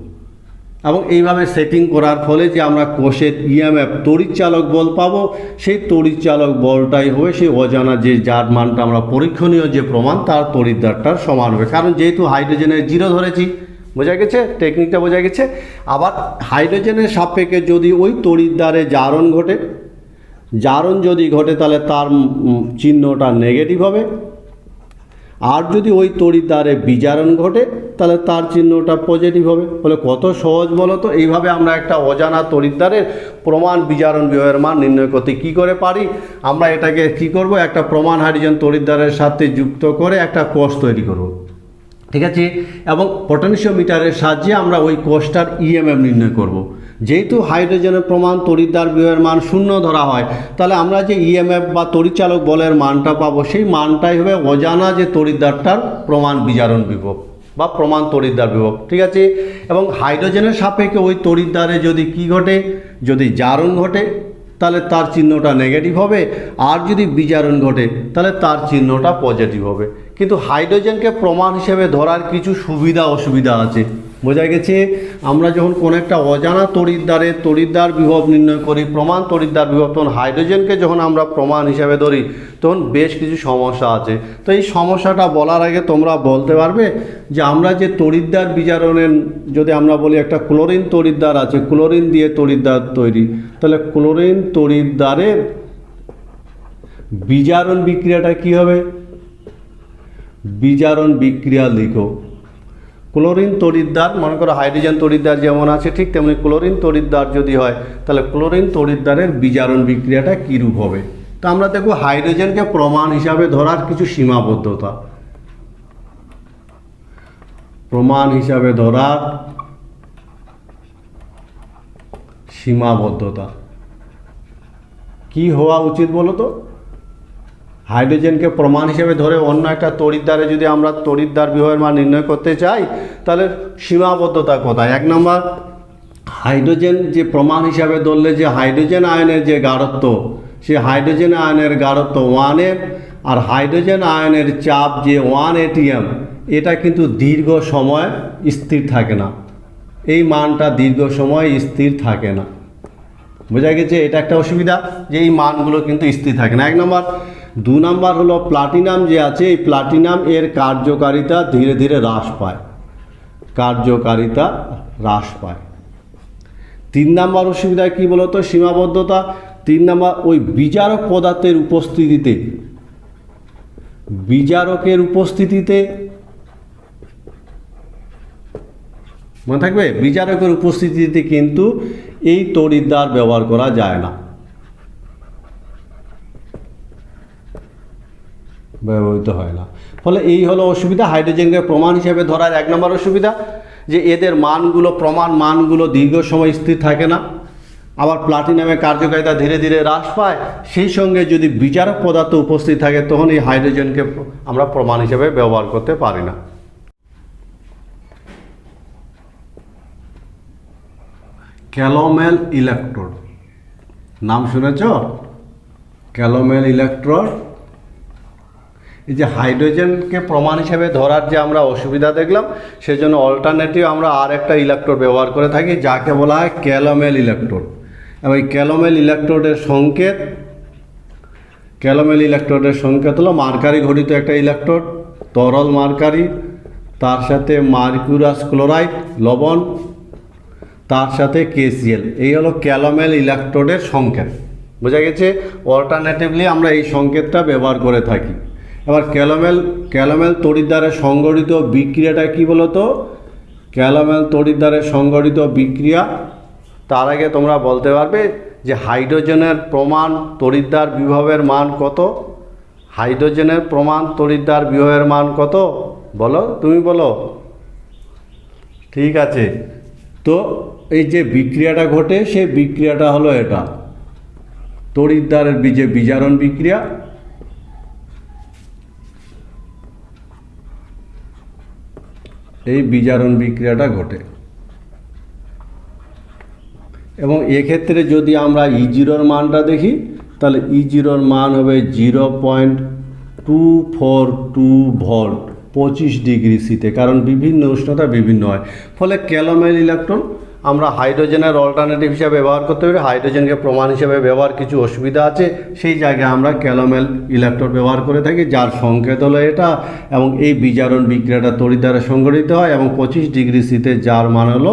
এবং এইভাবে সেটিং করার ফলে যে আমরা কোষের EMF তড়িৎচালক বল পাবো, সেই তড়িৎচালক বলটাই হবে সেই অজানা যে যার মানটা আমরা পরীক্ষণীয় যে প্রমাণ তার তড়িৎদ্বারটার সমান হবে। কারণ যেহেতু হাইড্রোজেনের 0 ধরেছি, বোঝা গেছে, টেকনিকটা বোঝা গেছে। আবার হাইড্রোজেনের সাপেক্ষে যদি ওই তড়িৎদ্বারে জারণ ঘটে, জারণ যদি ঘটে তাহলে তার চিহ্নটা নেগেটিভ হবে, আর যদি ওই তড়িৎদ্বারে বিজারণ ঘটে তাহলে তার চিহ্নটা পজিটিভ হবে। বলে কত সহজ বলো তো। এইভাবে আমরা একটা অজানা তড়িৎদ্বারের প্রমাণ বিজারণ বিভবের মান নির্ণয় করতে কী করে পারি, আমরা এটাকে কি করব, একটা প্রমাণ হাইড্রোজেন তড়িৎদ্বারের সাথে যুক্ত করে একটা কোষ তৈরি করব, ঠিক আছে। এবং পটেনশিওমিটারের সাহায্যে আমরা ওই কোষটার ইএমএফ নির্ণয় করব। যেহেতু হাইড্রোজেনের প্রমাণ তড়িৎদ্বার বিভবের মান 0 ধরা হয়, তাহলে আমরা যে ইএমএফ বা তড়িৎচালক বলের মানটা পাবো সেই মানটাই হবে অজানা যে তড়িৎদ্বারটার প্রমাণ বিজারণ বিভব বা প্রমাণ তড়িৎদ্বার বিভব, ঠিক আছে। এবং হাইড্রোজেনের সাপেক্ষে ওই তড়িৎদ্বারে যদি কি ঘটে, যদি জারণ ঘটে তাহলে তার চিহ্নটা নেগেটিভ হবে, আর যদি বিজারণ ঘটে তাহলে তার চিহ্নটা পজিটিভ হবে। কিন্তু হাইড্রোজেনকে প্রমাণ হিসেবে ধরার কিছু সুবিধা অসুবিধা আছে, বোঝা গেছে। আমরা যখন কোনো একটা অজানা তড়িৎদ্বারে তড়িৎদ্বার বিভব নির্ণয় করি, প্রমাণ তড়িৎদ্বার বিভব, তখন হাইড্রোজেনকে যখন আমরা প্রমাণ হিসেবে ধরি তখন বেশ কিছু সমস্যা আছে। তো এই সমস্যাটা বলার আগে তোমরা বলতে পারবে যে আমরা যে তড়িৎদ্বার বিজারণের, যদি আমরা বলি একটা ক্লোরিন তড়িৎদ্বার আছে, ক্লোরিন দিয়ে তড়িৎদ্বার তৈরি, তাহলে ক্লোরিন তড়িৎদ্বারের বিজারণ বিক্রিয়াটা কি হবে, বিজারণ বিক্রিয়া লিখো। ক্লোরিন তড়িৎদ্বার, মনে করো হাইড্রোজেন তড়িৎদ্বার যেমন আছে ঠিক তেমনি ক্লোরিন তড়িৎদ্বার যদি হয় তাহলে ক্লোরিন তড়িৎদ্বারের বিজারণ বিক্রিয়াটা কীরূপ হবে। তো আমরা দেখব হাইড্রোজেনকে প্রমাণ হিসাবে ধরার কিছু সীমাবদ্ধতা, প্রমাণ হিসাবে ধরার সীমাবদ্ধতা কি হওয়া উচিত বলো তো। হাইড্রোজেনকে প্রমাণ হিসেবে ধরে অন্য একটা তড়িৎদ্বারে যদি আমরা তড়িৎদ্বার বিভবের মান নির্ণয় করতে চাই তাহলে সীমাবদ্ধতা কোথায়। 1 নম্বর, হাইড্রোজেন যে প্রমাণ হিসাবে ধরলে যে হাইড্রোজেন আয়নের যে গাঢ়ত্ব, সে হাইড্রোজেন আয়নের গাঢ়ত্ব 1 আর হাইড্রোজেন আয়নের চাপ যে 1 atm, এটা কিন্তু দীর্ঘ সময় স্থির থাকে না, এই মানটা দীর্ঘ সময় স্থির থাকে না, বোঝা গেছে। এটা একটা অসুবিধা যে এই মানগুলো কিন্তু স্থির থাকে না, 1 নম্বর। 2 নম্বর হলো প্লাটিনাম যে আছে, এই প্লাটিনাম এর কার্যকারিতা ধীরে ধীরে হ্রাস পায়, কার্যকারিতা হ্রাস পায়। 3 নম্বর অসুবিধা কি বলতো, সীমাবদ্ধতা। 3 নম্বর, ওই বিজারক পদার্থের উপস্থিতিতে, বিজারকের উপস্থিতিতে, মনে থাকবে, বিজারকের উপস্থিতিতে কিন্তু এই তড়িৎদ্বার ব্যবহার করা যায় না, ব্যবহৃত হয় না। ফলে এই হলো অসুবিধা হাইড্রোজেনকে প্রমাণ হিসেবে ধরার 1 নম্বর অসুবিধা, যে এদের মানগুলো, প্রমাণ মানগুলো দীর্ঘ সময় স্থির থাকে না। আবার প্লাটিনামের কার্যকারিতা ধীরে ধীরে হ্রাস পায়, সেই সঙ্গে যদি বিজারক পদার্থ উপস্থিত থাকে তখন এই হাইড্রোজেনকে আমরা প্রমাণ হিসেবে ব্যবহার করতে পারি না। ক্যালোমেল ইলেকট্রোড নাম শুনেছ, ক্যালোমেল ইলেকট্রোড। এই যে হাইড্রোজেনকে প্রমাণ হিসেবে ধরার যে আমরা অসুবিধা দেখলাম, সেজন্য অল্টারনেটিভ আমরা আর একটা ইলেকট্রোড ব্যবহার করে থাকি যাকে বলা হয় ক্যালোমেল ইলেকট্রোড। এবং এই ক্যালোমেল ইলেকট্রোডের সংকেত, ক্যালোমেল ইলেকট্রোডের সংকেত হলো মার্কারি ঘটিত একটা ইলেকট্রোড, তরল মার্কারি, তার সাথে মার্কুরাস ক্লোরাইড লবণ, তার সাথে KCl, এই হলো ক্যালোমেল ইলেকট্রোডের সংকেত, বোঝা গেছে। অল্টারনেটিভলি আমরা এই সংকেতটা ব্যবহার করে থাকি। এবার ক্যালোমেল তড়িৎদ্বারে সংঘটিত বিক্রিয়াটা কি বলতো, ক্যালোমেল তড়িৎদ্বারে সংঘটিত বিক্রিয়া। তার আগে তোমরা বলতে পারবে যে হাইড্রোজেনের প্রমাণ তড়িৎদ্বার বিভবের মান কত, হাইড্রোজেনের প্রমাণ তড়িৎদ্বার বিভবের মান কত, বলো, তুমি বলো। ঠিক আছে, তো এই যে বিক্রিয়াটা ঘটে সেই বিক্রিয়াটা হলো এটা, তড়িৎদ্বারের যে বিজারণ বিক্রিয়া, এই বিজারণ বিক্রিয়াটা ঘটে। এবং এক্ষেত্রে যদি আমরা E0 মানটা দেখি তাহলে E0 মান হবে 0.242 ভোল্ট 25 ডিগ্রি সিতে, কারণ বিভিন্ন উষ্ণতা বিভিন্ন হয়। ফলে ক্যালোমেল ইলেকট্রন আমরা হাইড্রোজেনের অল্টারনেটিভ হিসাবে ব্যবহার করতে পারি। হাইড্রোজেনকে প্রমাণ হিসাবে ব্যবহার কিছু অসুবিধা আছে, সেই জায়গায় আমরা ক্যালোমেল ইলেকট্রোড ব্যবহার করে থাকি, যার সংকেত হলো এটা। এবং এই বিজারণ বিক্রিয়াটা তড়িৎদ্বারে সংঘটিত হয় এবং 25 ডিগ্রি সিতে, যার মান হলো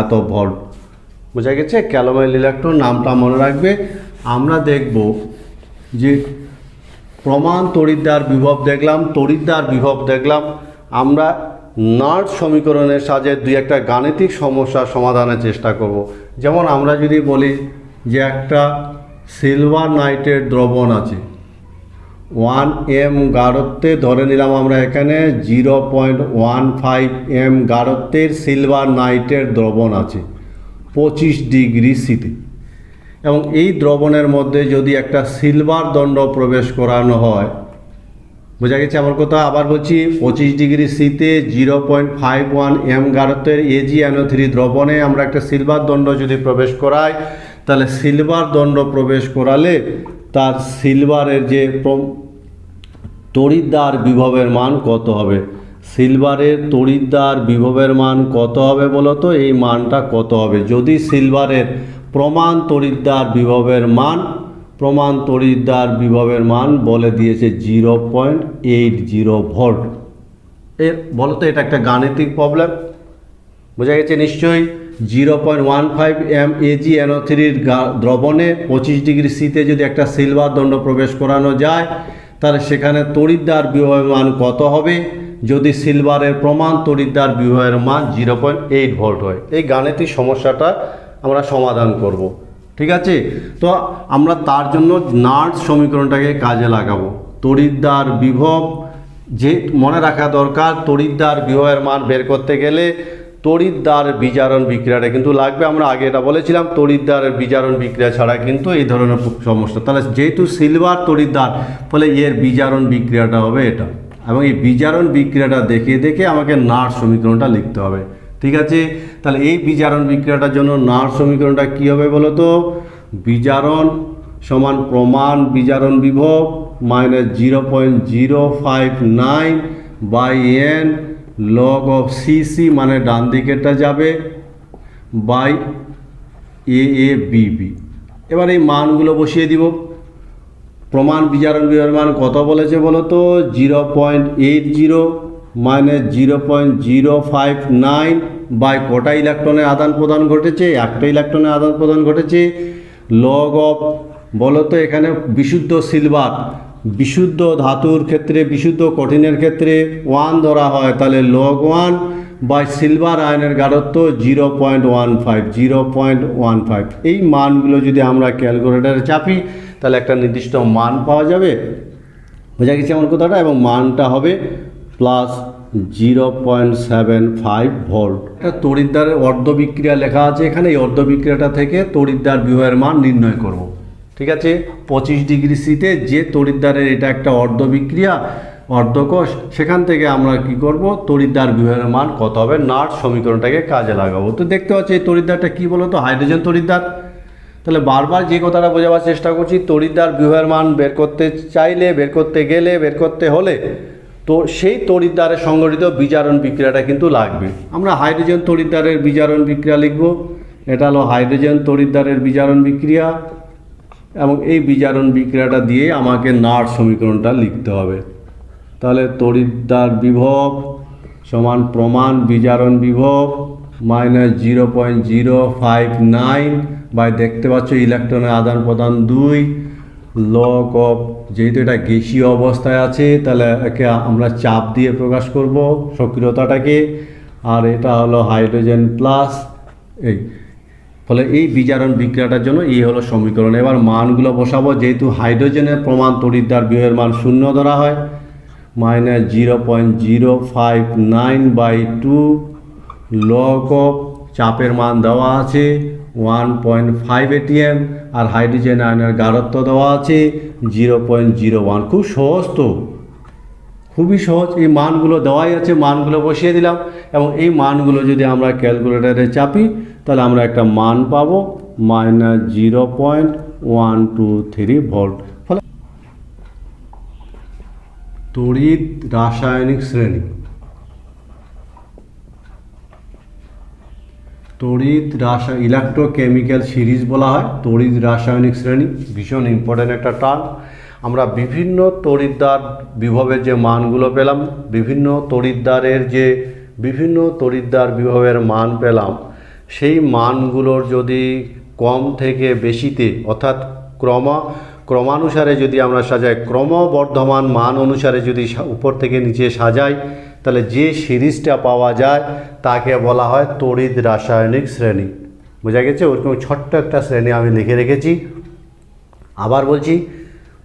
এত ভোল্ট, বোঝা গেছে। ক্যালোমেল ইলেকট্রন নামটা মনে রাখবে। আমরা দেখব যে প্রমাণ তড়িৎদ্বার বিভব দেখলাম, তড়িৎদ্বার বিভব দেখলাম। আমরা নার্ড সমীকরণের সাহায্যে দুই একটা গাণিতিক সমস্যার সমাধানের চেষ্টা করব। যেমন আমরা যদি বলি যে একটা সিলভার নাইট্রেট দ্রবণ আছে 1 m গাঢ়ত্বে, ধরে নিলাম আমরা এখানে 0.15 m গাঢ়ত্বের সিলভার নাইট্রেট দ্রবণ আছে 25 ডিগ্রি সিতে, এবং এই দ্রবণের মধ্যে যদি একটা সিলভার দণ্ড প্রবেশ করানো হয়, বোঝা গেছে আমার কথা? আবার বলছি 25 ডিগ্রি সিতে 0.51 m গাঢ়ত্বের AgNO3 দ্রবণে আমরা একটা সিলভার দণ্ড যদি প্রবেশ করাই, তাহলে সিলভার দণ্ড প্রবেশ করালে তার সিলভারের যে তড়িৎদ্বার বিভবের মান কত হবে? সিলভারের তড়িৎদ্বার বিভবের মান কত হবে বলো তো? এই মানটা কত হবে যদি সিলভারের প্রমাণ তড়িৎদ্বার বিভবের মান বলে দিয়েছে 0.80 ভোল্ট। এর বলো তো, এটা একটা গাণিতিক প্রবলেম, বোঝা গেছে নিশ্চয়ই। 0.15 m AgNO3 দ্রবণে 25 ডিগ্রি সিতে যদি একটা সিলভার দণ্ড প্রবেশ করানো যায়, তাহলে সেখানে তড়িৎদ্বার বিভবের মান কত হবে যদি সিলভারের প্রমাণ তড়িৎদ্বার বিভবের মান 0.8 ভোল্ট হয়। এই গাণিতিক সমস্যাটা আমরা সমাধান করব, ঠিক আছে? তো আমরা তার জন্য নার্ড সমীকরণটাকে কাজে লাগাবো। তড়িৎদ্বার বিভব, যে মনে রাখা দরকার, তড়িৎদ্বার বিভবের মান বের করতে গেলে তড়িৎদ্বার বিজারণ বিক্রিয়াটা কিন্তু লাগবে। আমরা আগে এটা বলেছিলাম, তড়িৎদ্বারের বিজারণ বিক্রিয়া ছাড়া কিন্তু এই ধরনের সমস্যা। তাহলে যেহেতু সিলভার তড়িৎদ্বার, ফলে এর বিজারণ বিক্রিয়াটা হবে এটা, এবং এই বিজারণ বিক্রিয়াটা দেখে দেখে আমাকে নার্ড সমীকরণটা লিখতে হবে, ঠিক আছে? তাহলে এই বিজারণ বিক্রিয়াটার জন্য নার্ড সমীকরণটা কী হবে বলো তো? বিজারণ সমান প্রমাণ বিজারণ বিভব minus 0.059 by n log of CC, মানে ডান দিকেরটা যাবে, বাই AABB। এবার এই মানগুলো বসিয়ে দিব। প্রমাণ বিজারণ বিভবের মান কত বলেছে বলো তো? 0.80 মাইনাস 0.059 বাই কটা ইলেকট্রনের আদান প্রদান ঘটেছে? একটা ইলেকট্রনের আদান প্রদান ঘটেছে। লগ অফ বলো তো, এখানে বিশুদ্ধ সিলভার, বিশুদ্ধ ধাতুর ক্ষেত্রে, বিশুদ্ধ কঠিনের ক্ষেত্রে 1 ধরা হয়, তাহলে লগ 1 বাই সিলভার আয়নের গাঢ়ত্ব 0.15। এই মানগুলো যদি আমরা ক্যালকুলেটারে চাপি, তাহলে একটা নির্দিষ্ট মান পাওয়া যাবে, বোঝা গেছে আমার কথাটা? এবং মানটা হবে প্লাস 0.75 ভোল্ট। এটা তড়িৎদ্বারের অর্ধবিক্রিয়া লেখা আছে এখানে। এই অর্ধবিক্রিয়াটা থেকে তড়িৎদ্বার বিভবের মান নির্ণয় করব, ঠিক আছে? 25 ডিগ্রি সিতে যে তড়িৎদ্বারের এটা একটা অর্ধবিক্রিয়া, অর্ধকোষ, সেখান থেকে আমরা কি করব? তড়িৎদ্বার বিভবের মান কত হবে নার্ড সমীকরণটাকে কাজে লাগাবো। তো দেখতে পাচ্ছি এই তড়িৎদ্বারটা কী বলো তো? হাইড্রোজেন তড়িৎদ্বার। তাহলে বারবার যে কথাটা বোঝাবার চেষ্টা করছি, তড়িৎদ্বার বিভবের মান বের করতে চাইলে, বের করতে গেলে, বের করতে হলে তো সেই তড়িৎদ্বারে সংঘটিত বিজারণ বিক্রিয়াটা কিন্তু লাগবে। আমরা হাইড্রোজেন তড়িৎদ্বারের বিজারণ বিক্রিয়া লিখব। এটা হলো হাইড্রোজেন তড়িৎদ্বারের বিজারণ বিক্রিয়া, এবং এই বিজারণ বিক্রিয়াটা দিয়ে আমাকে নার্ড সমীকরণটা লিখতে হবে। তাহলে তড়িৎদ্বার বিভব সমান প্রমাণ বিজারণ বিভব মাইনাস 0.059 বাই, দেখতে পাচ্ছ ইলেকট্রনের আদান প্রদান 2, লগ অফ, যেহেতু এটা গ্যাসীয় অবস্থায় আছে, তাহলে একে আমরা চাপ দিয়ে প্রকাশ করব সক্রিয়তাটাকে, আর এটা হলো হাইড্রোজেন প্লাস এই। ফলে এই বিজারণ বিক্রিয়াটার জন্য এই হলো সমীকরণ। এবার মানগুলো বসাবো। যেহেতু হাইড্রোজেনের প্রমাণ তড়িৎদ্বার বিভবের মান 0 ধরা হয়, মাইনাস 0.059 বাই 2 লগ অফ, চাপের মান দেওয়া আছে 1.5 ATM, আর হাইড্রোজেন আয়নের গাঢ়ত্ব দেওয়া আছে 0.01। খুব সহজ তো, খুবই সহজ। এই মানগুলো দেওয়াই আছে, মানগুলো বসিয়ে দিলাম, এবং এই মানগুলো যদি আমরা ক্যালকুলেটারে চাপি, তাহলে আমরা একটা মান পাবো মাইনাস 0.123 ভোল্ট। ফলে তড়িৎ রাসায়নিক শ্রেণী, ইলেকট্রোকেমিক্যাল সিরিজ বলা হয় তড়িৎ রাসায়নিক শ্রেণী। ভীষণ ইম্পর্টেন্ট একটা টার্ম। আমরা বিভিন্ন তড়িৎদ্বার বিভবের যে মানগুলো পেলাম, বিভিন্ন তড়িৎদ্বার বিভবের মান পেলাম, সেই মানগুলোর যদি কম থেকে বেশিতে, অর্থাৎ ক্রমানুসারে যদি আমরা সাজাই, ক্রমবর্ধমান মান অনুসারে যদি উপর থেকে নিচে সাজাই, তাহলে যে সিরিজটা পাওয়া যায় তাকে বলা হয় তড়িৎ রাসায়নিক শ্রেণী। বোঝা গেছে? ওরকম ছোট্ট একটা শ্রেণী আমি লিখে রেখেছি। আবার বলছি,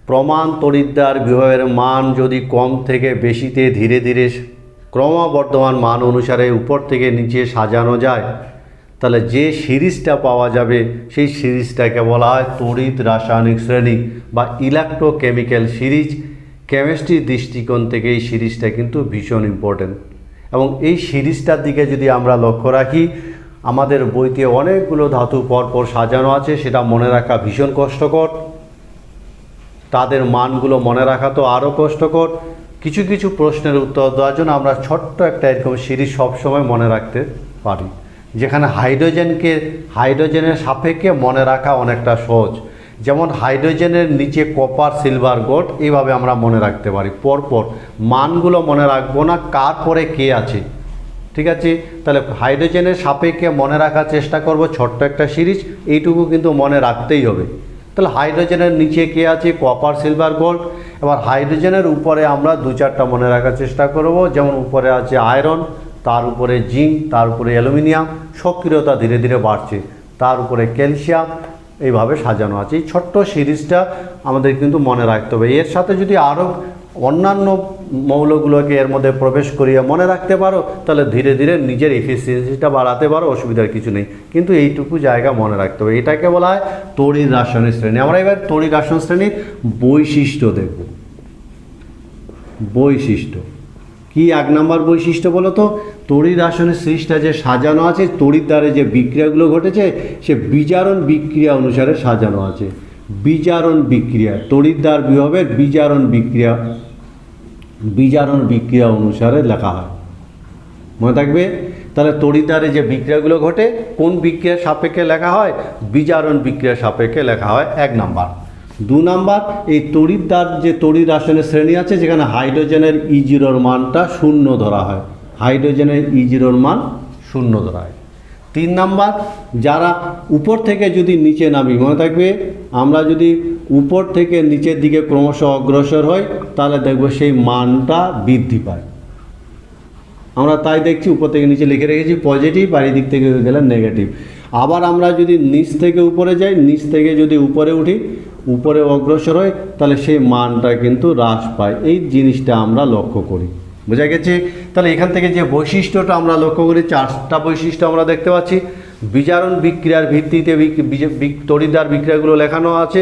প্রমাণ তড়িৎদ্বার বিভবের মান যদি কম থেকে বেশিতে ধীরে ধীরে ক্রমবর্ধমান মান অনুসারে উপর থেকে নিচে সাজানো যায়, তাহলে যে সিরিজটা পাওয়া যাবে সেই সিরিজটাকে বলা হয় তড়িৎ রাসায়নিক শ্রেণী বা ইলেকট্রোকেমিক্যাল সিরিজ। কেমিস্ট্রির দৃষ্টিকোণ থেকে এই সিরিজটা কিন্তু ভীষণ ইম্পর্টেন্ট। এবং এই সিরিজটার দিকে যদি আমরা লক্ষ্য রাখি, আমাদের বইতে অনেকগুলো ধাতু পরপর সাজানো আছে, সেটা মনে রাখা ভীষণ কষ্টকর। তাদের মানগুলো মনে রাখা তো আরও কষ্টকর। কিছু কিছু প্রশ্নের উত্তর দেওয়ার জন্য আমরা ছোট্ট একটা এরকম সিরিজ সবসময় মনে রাখতে পারি, যেখানে হাইড্রোজেনের সাপেক্ষে মনে রাখা অনেকটা সহজ। যেমন হাইড্রোজেনের নিচে কপার, সিলভার, গোল্ড, এইভাবে আমরা মনে রাখতে পারি। পরপর মানগুলো মনে রাখবো না, কার পরে কে আছে। ঠিক আছে? তাহলে হাইড্রোজেনের সাপেক্ষে মনে রাখার চেষ্টা করব ছোট্ট একটা সিরিজ, এইটুকু কিন্তু মনে রাখতেই হবে। তাহলে হাইড্রোজেনের নিচে কে আছে? Copper, silver, gold. এবার হাইড্রোজেনের উপরে আমরা 2-4টা মনে রাখার চেষ্টা করব। যেমন উপরে আছে আয়রন, তার উপরে জিঙ্ক, তার উপরে অ্যালুমিনিয়াম, সক্রিয়তা ধীরে ধীরে বাড়ছে, তার উপরে ক্যালসিয়াম, এইভাবে সাজানো আছে। এই ছোট্ট সিরিজটা আমাদের কিন্তু মনে রাখতে হবে। এর সাথে যদি আরও অন্যান্য মৌলগুলোকে এর মধ্যে প্রবেশ করিয়ে মনে রাখতে পারো, তাহলে ধীরে ধীরে নিজের এফিসিয়েন্সিটা বাড়াতে পারো, অসুবিধার কিছু নেই। কিন্তু এইটুকু জায়গা মনে রাখতে হবে। এটাকে বলা হয় তড়িৎ রাসায়নিক শ্রেণী। আমরা এবার তড়িৎ রাসায়নিক শ্রেণীর বৈশিষ্ট্য দেখব। বৈশিষ্ট্য কি? 1 নম্বর বৈশিষ্ট্য বলো তো, তড়িৎ রাসায়নিক সিরিজটা যে সাজানো আছে, তড়িৎ দ্বারে যে বিক্রিয়াগুলো ঘটেছে সে বিজারণ বিক্রিয়া অনুসারে সাজানো আছে। বিজারণ বিক্রিয়া, তড়িৎ দ্বার বিভবের বিজারণ বিক্রিয়া অনুসারে লেখা হয়। মনে থাকবে? তাহলে তড়িৎ দ্বারে যে বিক্রিয়াগুলো ঘটে কোন বিক্রিয়ার সাপেক্ষে লেখা হয়? বিজারণ বিক্রিয়ার সাপেক্ষে লেখা হয়, 1 নম্বর। 2 নম্বর, এই তড়িৎ দ্বার যে তড়িৎ রাসায়নিক শ্রেণী আছে, যেখানে হাইড্রোজেনের E0 মানটা 0 ধরা হয়। হাইড্রোজেনের E0 মান 0 ধরা হয়। 3 নম্বর, যারা উপর থেকে যদি নিচে নামি, মনে থাকবে আমরা যদি উপর থেকে নিচের দিকে ক্রমশ অগ্রসর হই, তাহলে দেখব সেই মানটা বৃদ্ধি পায়। আমরা তাই দেখছি, উপর থেকে নিচে লিখে রেখেছি পজিটিভ, আর এই দিক থেকে গেলে নেগেটিভ। আবার আমরা যদি নিচ থেকে উপরে যাই, নিচ থেকে যদি উপরে উঠি, উপরে অগ্রসর হই, তাহলে সেই মানটা কিন্তু হ্রাস পায়। এই জিনিসটা আমরা লক্ষ্য করি। বোঝা গেছে? তাহলে এখান থেকে যে বৈশিষ্ট্যটা আমরা লক্ষ্য করি, 4টা বৈশিষ্ট্য আমরা দেখতে পাচ্ছি। বিজারণ বিক্রিয়ার ভিত্তিতে তড়িৎ দ্বার বিক্রিয়াগুলো লেখানো আছে।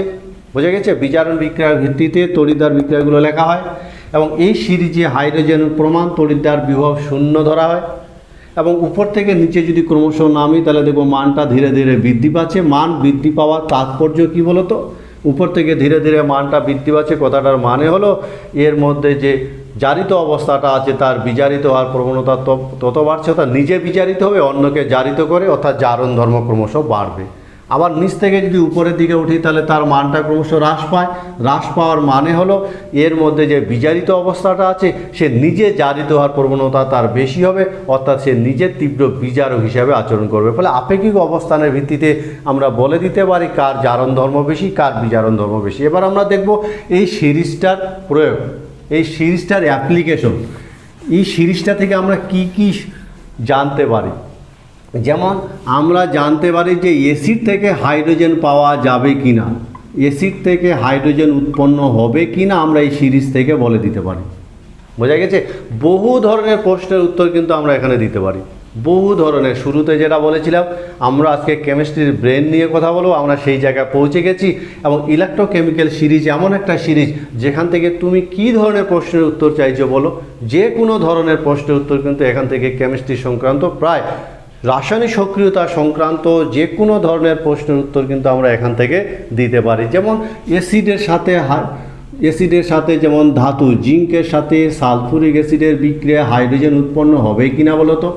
বোঝা গেছে? বিজারণ বিক্রিয়ার ভিত্তিতে তড়িৎ দ্বার বিক্রিয়াগুলো লেখা হয়। এবং এই সিরিজে হাইড্রোজেন প্রমাণ তড়িৎ দ্বার বিভব 0 ধরা হয়। এবং উপর থেকে নিচে যদি ক্রমশ নামি, তাহলে দেখব মানটা ধীরে ধীরে বৃদ্ধি পাচ্ছে। মান বৃদ্ধি পাওয়ার তাৎপর্য কী বলো তো? উপর থেকে ধীরে ধীরে মানটা বৃদ্ধি পাচ্ছে, কথাটার মানে হলো এর মধ্যে যে জারিত অবস্থাটা আছে তার বিজারিত হওয়ার প্রবণতা তত বাড়ছে, অর্থাৎ নিজে বিজারিত হবে, অন্যকে জারিত করে, অর্থাৎ জারণ ধর্ম ক্রমশ বাড়বে। আবার নিচ থেকে যদি উপরের দিকে উঠি, তাহলে তার মানটা ক্রমশ হ্রাস পায়। হ্রাস পাওয়ার মানে হলো এর মধ্যে যে বিজারিত অবস্থাটা আছে সে নিজে জারিত হওয়ার প্রবণতা তার বেশি হবে, অর্থাৎ সে নিজের তীব্র বিজারক হিসাবে আচরণ করবে। ফলে আপেক্ষিক অবস্থানের ভিত্তিতে আমরা বলে দিতে পারি কার জারণ ধর্ম বেশি, কার বিজারণ ধর্ম বেশি। এবার আমরা দেখব এই সিরিজটার প্রয়োগ, এই সিরিজটার অ্যাপ্লিকেশন। এই সিরিজটা থেকে আমরা কি কি জানতে পারি? যেমন আমরা জানতে পারি যে অ্যাসিড থেকে হাইড্রোজেন পাওয়া যাবে কি না, অ্যাসিড থেকে হাইড্রোজেন উৎপন্ন হবে কি না, আমরা এই সিরিজ থেকে বলে দিতে পারি। বোঝা গেছে? বহু ধরনের প্রশ্নের উত্তর কিন্তু আমরা এখানে দিতে পারি, বহু ধরনের। শুরুতে যেটা বলেছিলাম, আমরা আজকে কেমিস্ট্রির ব্রেন নিয়ে কথা বলবো, আমরা সেই জায়গায় পৌঁছে গেছি। এবং ইলেকট্রোকেমিক্যাল সিরিজ এমন একটা সিরিজ যেখান থেকে তুমি কী ধরনের প্রশ্নের উত্তর চাইছো বলো, যে কোনো ধরনের প্রশ্নের উত্তর কিন্তু এখান থেকে কেমিস্ট্রি সংক্রান্ত, প্রায় রাসায়নিক সক্রিয়তা সংক্রান্ত যে কোনো ধরনের প্রশ্নের উত্তর কিন্তু আমরা এখান থেকে দিতে পারি। যেমন অ্যাসিডের সাথে যেমন ধাতু জিঙ্কের সাথে সালফুরিক অ্যাসিডের বিক্রিয়ায় হাইড্রোজেন উৎপন্ন হবে কি না বলো তো?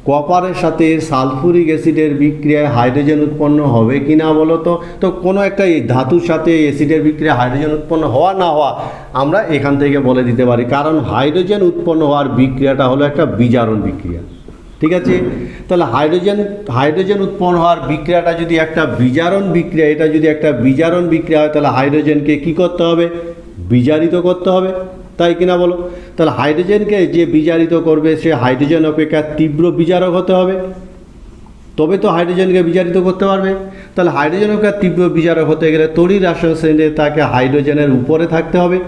কপারের সাথে সালফুরিক অ্যাসিডের বিক্রিয়ায় হাইড্রোজেন উৎপন্ন হবে কি না বলো তো? তো কোনো একটা ধাতুর সাথে অ্যাসিডের বিক্রিয়ায় হাইড্রোজেন উৎপন্ন হওয়া না হওয়া আমরা এখান থেকে বলে দিতে পারি, কারণ হাইড্রোজেন উৎপন্ন হওয়ার বিক্রিয়াটা হলো একটা বিজারণ বিক্রিয়া। ঠিক আছে, তাহলে হাইড্রোজেন উৎপন্ন হওয়ার বিক্রিয়াটা যদি একটা বিজারণ বিক্রিয়া, এটা যদি একটা বিজারণ বিক্রিয়া হয়, তাহলে হাইড্রোজেনকে কি করতে হবে? বিজারিত করতে হবে, তাই কিনা বলো? তাহলে হাইড্রোজেনকে যে বিজারিত করবে সে হাইড্রোজেন অপেক্ষা তীব্র বিজারক হতে হবে, তবে তো হাইড্রোজেনকে বিজারিত করতে পারবে। তাহলে হাইড্রোজেন অপেক্ষা তীব্র বিজারক হতে গেলে তড়িৎ রাসায়নিক শ্রেণীতে তাকে হাইড্রোজেনের উপরে থাকতে হবে,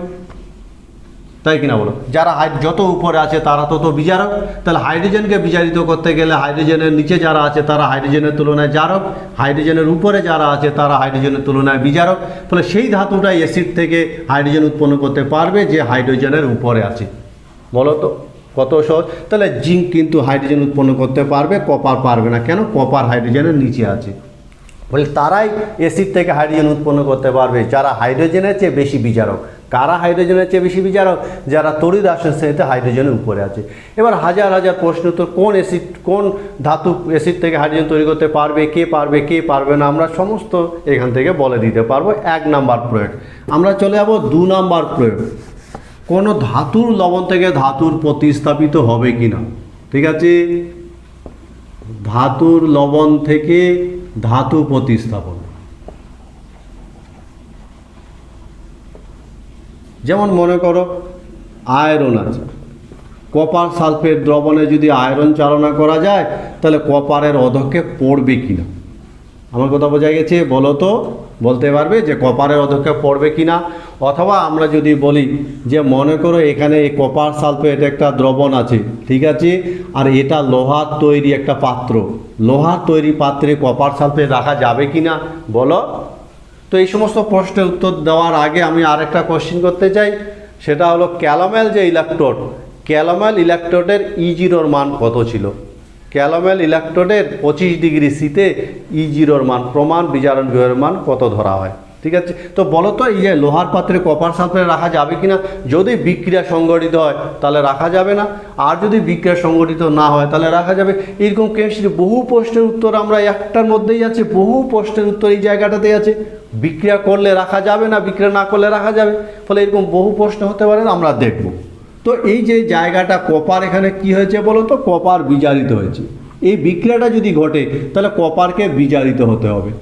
তাই কিনা বলো? যারা যত উপরে আছে তারা তত বিজারক। তাহলে হাইড্রোজেনকে বিজারিত করতে গেলে হাইড্রোজেনের নিচে যারা আছে তারা হাইড্রোজেনের তুলনায় জারক, হাইড্রোজেনের উপরে যারা আছে তারা হাইড্রোজেনের তুলনায় বিজারক। ফলে সেই ধাতুটা অ্যাসিড থেকে হাইড্রোজেন উৎপন্ন করতে পারবে যে হাইড্রোজেনের উপরে আছে। বলো তো কত সহজ? তাহলে জিঙ্ক কিন্তু হাইড্রোজেন উৎপন্ন করতে পারবে, কপার পারবে না। কেন? কপার হাইড্রোজেনের নিচে আছে। বলে তারাই অ্যাসিড থেকে হাইড্রোজেন উৎপন্ন করতে পারবে যারা হাইড্রোজেনের চেয়ে বেশি বিজারক। কারা হাইড্রোজেনের চেয়ে বেশি বিজারক? যারা তড়িৎ রাসায়নিক শ্রেণীতে হাইড্রোজেনের উপরে আছে। এবার হাজার হাজার প্রশ্ন, তো কোন অ্যাসিড, কোন ধাতু অ্যাসিড থেকে হাইড্রোজেন তৈরি করতে পারবে, কে পারবে কে পারবে না, আমরা সমস্ত এখান থেকে বলে দিতে পারবো। 1 নাম্বার প্রয়োগ। আমরা চলে যাব 2 নাম্বার প্রয়োগ। কোনো ধাতুর লবণ থেকে ধাতুর প্রতিস্থাপিত হবে কি না? ঠিক আছে, ধাতুর লবণ থেকে ধাতু প্রতিস্থাপন। যেমন মনে করো আয়রন আছে, কপার সালফেট দ্রবণে যদি আয়রন চালনা করা যায় তাহলে কপারের অধক্ষেপ পড়বে কিনা? আমার কথা বোঝা গেছে? বলো তো, বলতে পারবে যে কপারের অধক্ষেপ পড়বে কিনা? অথবা আমরা যদি বলি যে মনে করো এখানে এই কপার সালফেট একটা দ্রবণ আছে, ঠিক আছে, আর এটা লোহার তৈরি একটা পাত্র, লোহার তৈরি পাত্রে কপার সালফেট রাখা যাবে কিনা বলো? তো এই সমস্ত প্রশ্নের উত্তর দেওয়ার আগে আমি আরেকটা কোশ্চেন করতে চাই, সেটা হলো ক্যালোমেল যে ইলেকট্রোড, ক্যালোমেল ইলেকট্রোডের E0 মান কত ছিল? ক্যালোমেল ইলেকট্রোডের 25 ডিগ্রি সিতে E0 মান, প্রমাণ বিজারণ বিভবের মান কত ধরা হয়? ঠিক আছে, তো বলো তো এই যে লোহার পাত্রে কপার সালফেট রাখা যাবে কিনা? যদি বিক্রিয়া সংঘটিত হয় তাহলে রাখা যাবে না, আর যদি বিক্রিয়া সংঘটিত না হয় তাহলে রাখা যাবে। এরকম কেমিস্ট্রি বহু প্রশ্নের উত্তর আমরা একটার মধ্যেই আছে, বহু প্রশ্নের উত্তর এই জায়গাটাতেই আছে। বিক্রিয়া করলে রাখা যাবে না, বিক্রিয়া না করলে রাখা যাবে। ফলে এরকম বহু প্রশ্ন হতে পারে, আমরা দেখব। তো এই যে জায়গাটা কপার, এখানে কি হয়েছে বলো তো? কপার বিজারিত হয়েছে। এই বিক্রিয়াটা যদি ঘটে তাহলে কপারকে বিজারিত হতে হবে,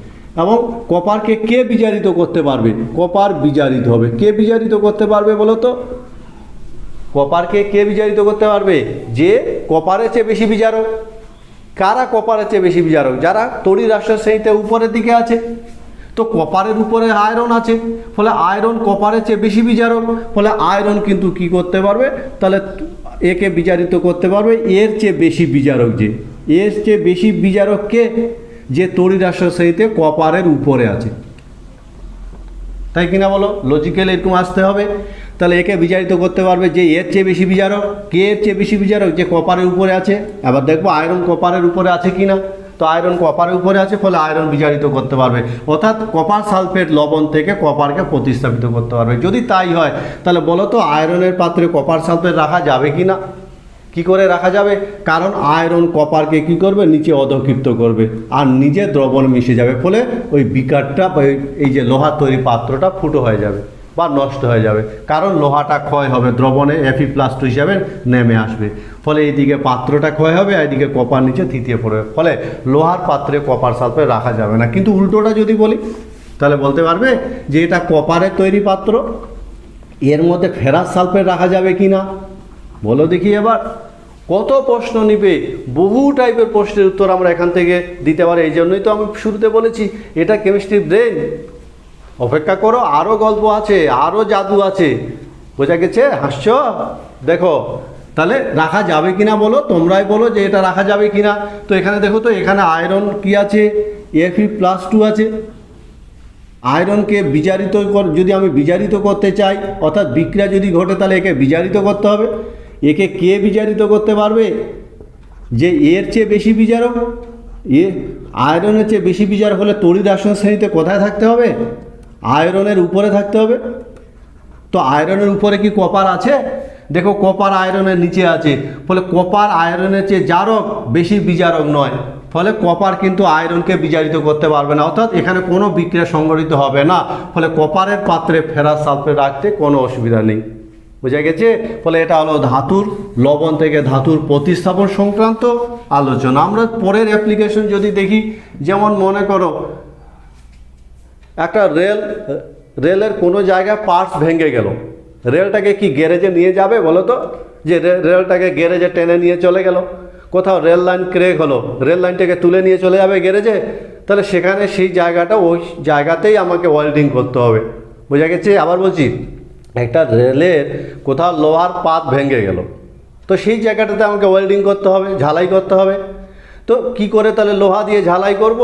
এবং কপারকে কে বিজারিত করতে পারবে? কপার বিজারিত হবে। কে বিজারিত করতে পারবে বলো তো? কপারকে কে বিজারিত করতে পারবে? যে কপারের চেয়ে বেশি বিজারক। কারা কপারের চেয়ে বেশি বিজারক? যারা তড়িৎ রাসায়নিক শ্রেণীতে উপরের দিকে আছে। তো কপারের উপরে আয়রন আছে, ফলে আয়রন কপারের চেয়ে বেশি বিজারক। ফলে আয়রন কিন্তু কি করতে পারবে? তাহলে একে বিজারিত করতে পারবে। এর চেয়ে বেশি বিজারক যে, এর চেয়ে বেশি বিজারক কে? যে তড়িৎ রাসায়নিক শ্রেণীতে কপারের উপরে আছে, তাই কিনা বলো? লজিক্যাল এরকম আসতে হবে। তাহলে একে বিজারিত করতে পারবে যে এর চেয়ে বেশি বিজারক। কে এর চেয়ে বেশি বিজারক? যে কপারের উপরে আছে। এবার দেখবো আয়রন কপারের উপরে আছে কিনা। তো আয়রন কপারের উপরে আছে, ফলে আয়রন বিজারিত করতে পারবে, অর্থাৎ কপার সালফেট লবণ থেকে কপারকে প্রতিস্থাপিত করতে পারবে। যদি তাই হয় তাহলে বলো তো আয়রনের পাত্রে কপার সালফেট রাখা যাবে কি না? কি করে রাখা যাবে? কারণ আয়রন কপারকে কি করবে? নিচে অধক্ষিপ্ত করবে আর নিজে দ্রবণ মিশে যাবে। ফলে ওই বিকারটা, এই যে লোহার তৈরি পাত্রটা ফুটো হয়ে যাবে বা নষ্ট হয়ে যাবে, কারণ লোহাটা ক্ষয় হবে, দ্রবণে Fe+2 হিসাবে নেমে আসবে। ফলে এইদিকে পাত্রটা ক্ষয় হবে, এইদিকে কপার নিচে থিতিয়ে পড়বে। ফলে লোহার পাত্রে কপার সালফেট রাখা যাবে না। কিন্তু উল্টোটা যদি বলি তাহলে বলতে পারবে যে এটা কপারের তৈরি পাত্র, এর মধ্যে ফেরাস সালফেট রাখা যাবে কি না? বলো দেখি এবার। কত প্রশ্ন নিবে, বহু টাইপের প্রশ্নের উত্তর আমরা এখান থেকে দিতে পারি। এই জন্যই তো আমি শুরুতে বলেছি এটা কেমিস্ট্রি ব্রেন। অপেক্ষা করো, আরও গল্প আছে, আরও জাদু আছে। বোঝা গেছে? হাসছ? দেখো তাহলে রাখা যাবে কিনা বলো, তোমরাই বলো যে এটা রাখা যাবে কিনা। তো এখানে দেখো তো, এখানে আয়রন কি আছে? Fe+2 আছে। আয়রনকে বিজারিত যদি আমি বিজারিত করতে চাই, অর্থাৎ বিক্রিয়া যদি ঘটে তাহলে একে বিজারিত করতে হবে। একে কে বিজারিত করতে পারবে? যে এর চেয়ে বেশি বিজারক। আয়রনের চেয়ে বেশি বিজারক হলে তড়িৎ রাসায়নিক শ্রেণীতে কোথায় থাকতে হবে? আয়রনের উপরে থাকতে হবে। তো আয়রনের উপরে কি কপার আছে? দেখো কপার আয়রনের নিচে আছে। ফলে কপার আয়রনের চেয়ে জারক, বেশি বিজারক নয়। ফলে কপার কিন্তু আয়রনকে বিজারিত করতে পারবে না, অর্থাৎ এখানে কোনো বিক্রিয়া সংঘটিত হবে না। ফলে কপারের পাত্রে ফেরাস সালফেট রাখতে কোনো অসুবিধা নেই। বোঝা গেছে? ফলে এটা হলো ধাতুর লবণ থেকে ধাতুর প্রতিস্থাপন সংক্রান্ত আলোচনা। আমরা পরের অ্যাপ্লিকেশন যদি দেখি, যেমন মনে করো একটা রেলের কোনো জায়গায় পার্টস ভেঙে গেল, রেলটাকে কি গ্যারেজে নিয়ে যাবে বলো তো? যে রেলটাকে গ্যারেজে টেনে নিয়ে চলে গেল, কোথাও রেল লাইন ক্রেক হলো, রেল লাইনটাকে তুলে নিয়ে চলে যাবে গ্যারেজে? তাহলে সেখানে সেই জায়গাটা ওই জায়গাতেই আমাকে ওয়েল্ডিং করতে হবে। বোঝা গেছে? আবার বলছি, একটা রেলের কোথাও লোহার পাত ভেঙে গেল, তো সেই জায়গাটাতে আমাকে ওয়েল্ডিং করতে হবে, ঝালাই করতে হবে। তো কি করে তাহলে লোহা দিয়ে ঝালাই করব?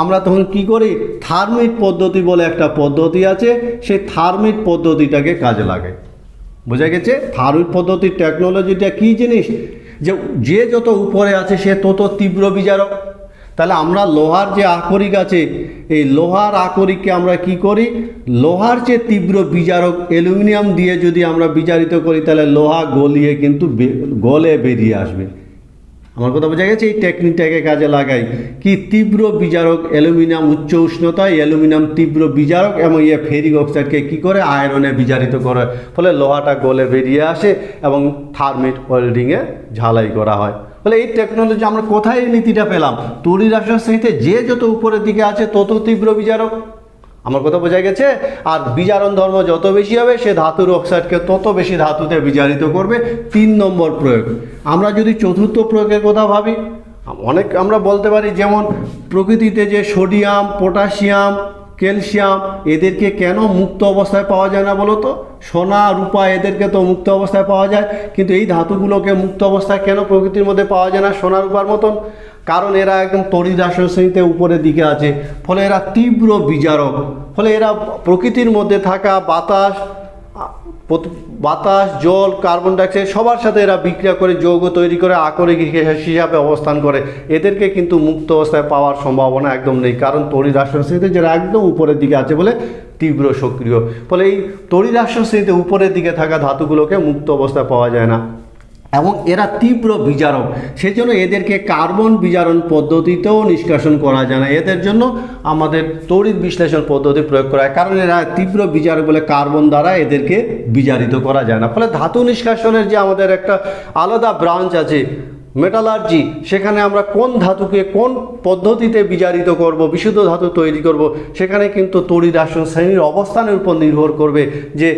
আমরা তখন কি করি, থার্মিট পদ্ধতি বলে একটা পদ্ধতি আছে, সেই থার্মিট পদ্ধতিটাকে কাজে লাগাই। বোঝা গেছে? থার্মিট পদ্ধতির টেকনোলজিটা কী জিনিস, যে যত উপরে আছে সে তত তীব্র বিজারক। তাহলে আমরা লোহার যে আকরিক আছে, এই লোহার আকরিককে আমরা কি করি, লোহার যে তীব্র বিজারক অ্যালুমিনিয়াম দিয়ে যদি আমরা বিজারিত করি, তাহলে লোহা গলিয়ে কিন্তু গলে বেরিয়ে আসবে। আমার কথা বোঝা গেছে? এই টেকনিকটাকে কাজে লাগাই কি, তীব্র বিজারক অ্যালুমিনিয়াম উচ্চ উষ্ণতায় অ্যালুমিনিয়াম তীব্র বিজারক, এবং ফেরিক অক্সাইডকে কি করে আয়রনে বিজারিত করে, ফলে লোহাটা গলে বেরিয়ে আসে এবং থার্মিট ওয়েল্ডিংয়ে ঝালাই করা হয়। ফলে এই টেকনোলজি আমরা কোথায় এই নীতিটা পেলাম? তড়িৎ রাসায়নিক শ্রেণীতে যে যত উপরের দিকে আছে তত তীব্র বিজারক। আমার কথা বোঝা গেছে? আর বিজারণ ধর্ম যত বেশি হবে, সে ধাতুর অক্সাইডকে তত বেশি ধাতুতে বিজারিত করবে। 3 নম্বর প্রয়োগ। আমরা যদি চতুর্থ প্রয়োগের কথা ভাবি, অনেক আমরা বলতে পারি, যেমন প্রকৃতিতে যে সোডিয়াম, পটাশিয়াম, ক্যালসিয়াম, এদেরকে কেন মুক্ত অবস্থায় পাওয়া যায় না বলো তো? সোনা, রূপা এদেরকে তো মুক্ত অবস্থায় পাওয়া যায়, কিন্তু এই ধাতুগুলোকে মুক্ত অবস্থায় কেন প্রকৃতির মধ্যে পাওয়া যায় না সোনা, রূপার মতন? কারণ এরা একদম তড়িৎ রাসায়নিক শ্রেণীতে উপরের দিকে আছে, ফলে এরা তীব্র বিজারক। ফলে এরা প্রকৃতির মধ্যে থাকা বাতাস, জল, কার্বন ডাইঅক্সাইড সবার সাথে এরা বিক্রিয়া করে যৌগ তৈরি করে আকরিক হিসাবে অবস্থান করে। এদেরকে কিন্তু মুক্ত অবস্থায় পাওয়ার সম্ভাবনা একদম নেই, কারণ তড়িৎ রাসায়নিক শ্রেণীতে যারা একদম উপরের দিকে আছে বলে তীব্র সক্রিয়। ফলে এই তড়িৎ রাসায়নিক শ্রেণীতে উপরের দিকে থাকা ধাতুগুলোকে মুক্ত অবস্থায় পাওয়া যায় না, এবং এরা তীব্র বিজারক। সেজন্য এদেরকে কার্বন বিজারণ পদ্ধতিতেও নিষ্কাশন করা যায় না, এদের জন্য আমাদের তড়িৎ বিশ্লেষণ পদ্ধতি প্রয়োগ করা হয়, কারণ এরা তীব্র বিজারক বলে কার্বন দ্বারা এদেরকে বিজারিত করা যায় না। ফলে ধাতু নিষ্কাশনের যে আমাদের একটা আলাদা ব্রাঞ্চ আছে মেটালার্জি, সেখানে আমরা কোন ধাতুকে কোন পদ্ধতিতে বিজারিত করব, বিশুদ্ধ ধাতু তৈরি করব, সেখানে কিন্তু তড়িৎ রাসায়নিক শ্রেণীর অবস্থানের উপর নির্ভর করবে যে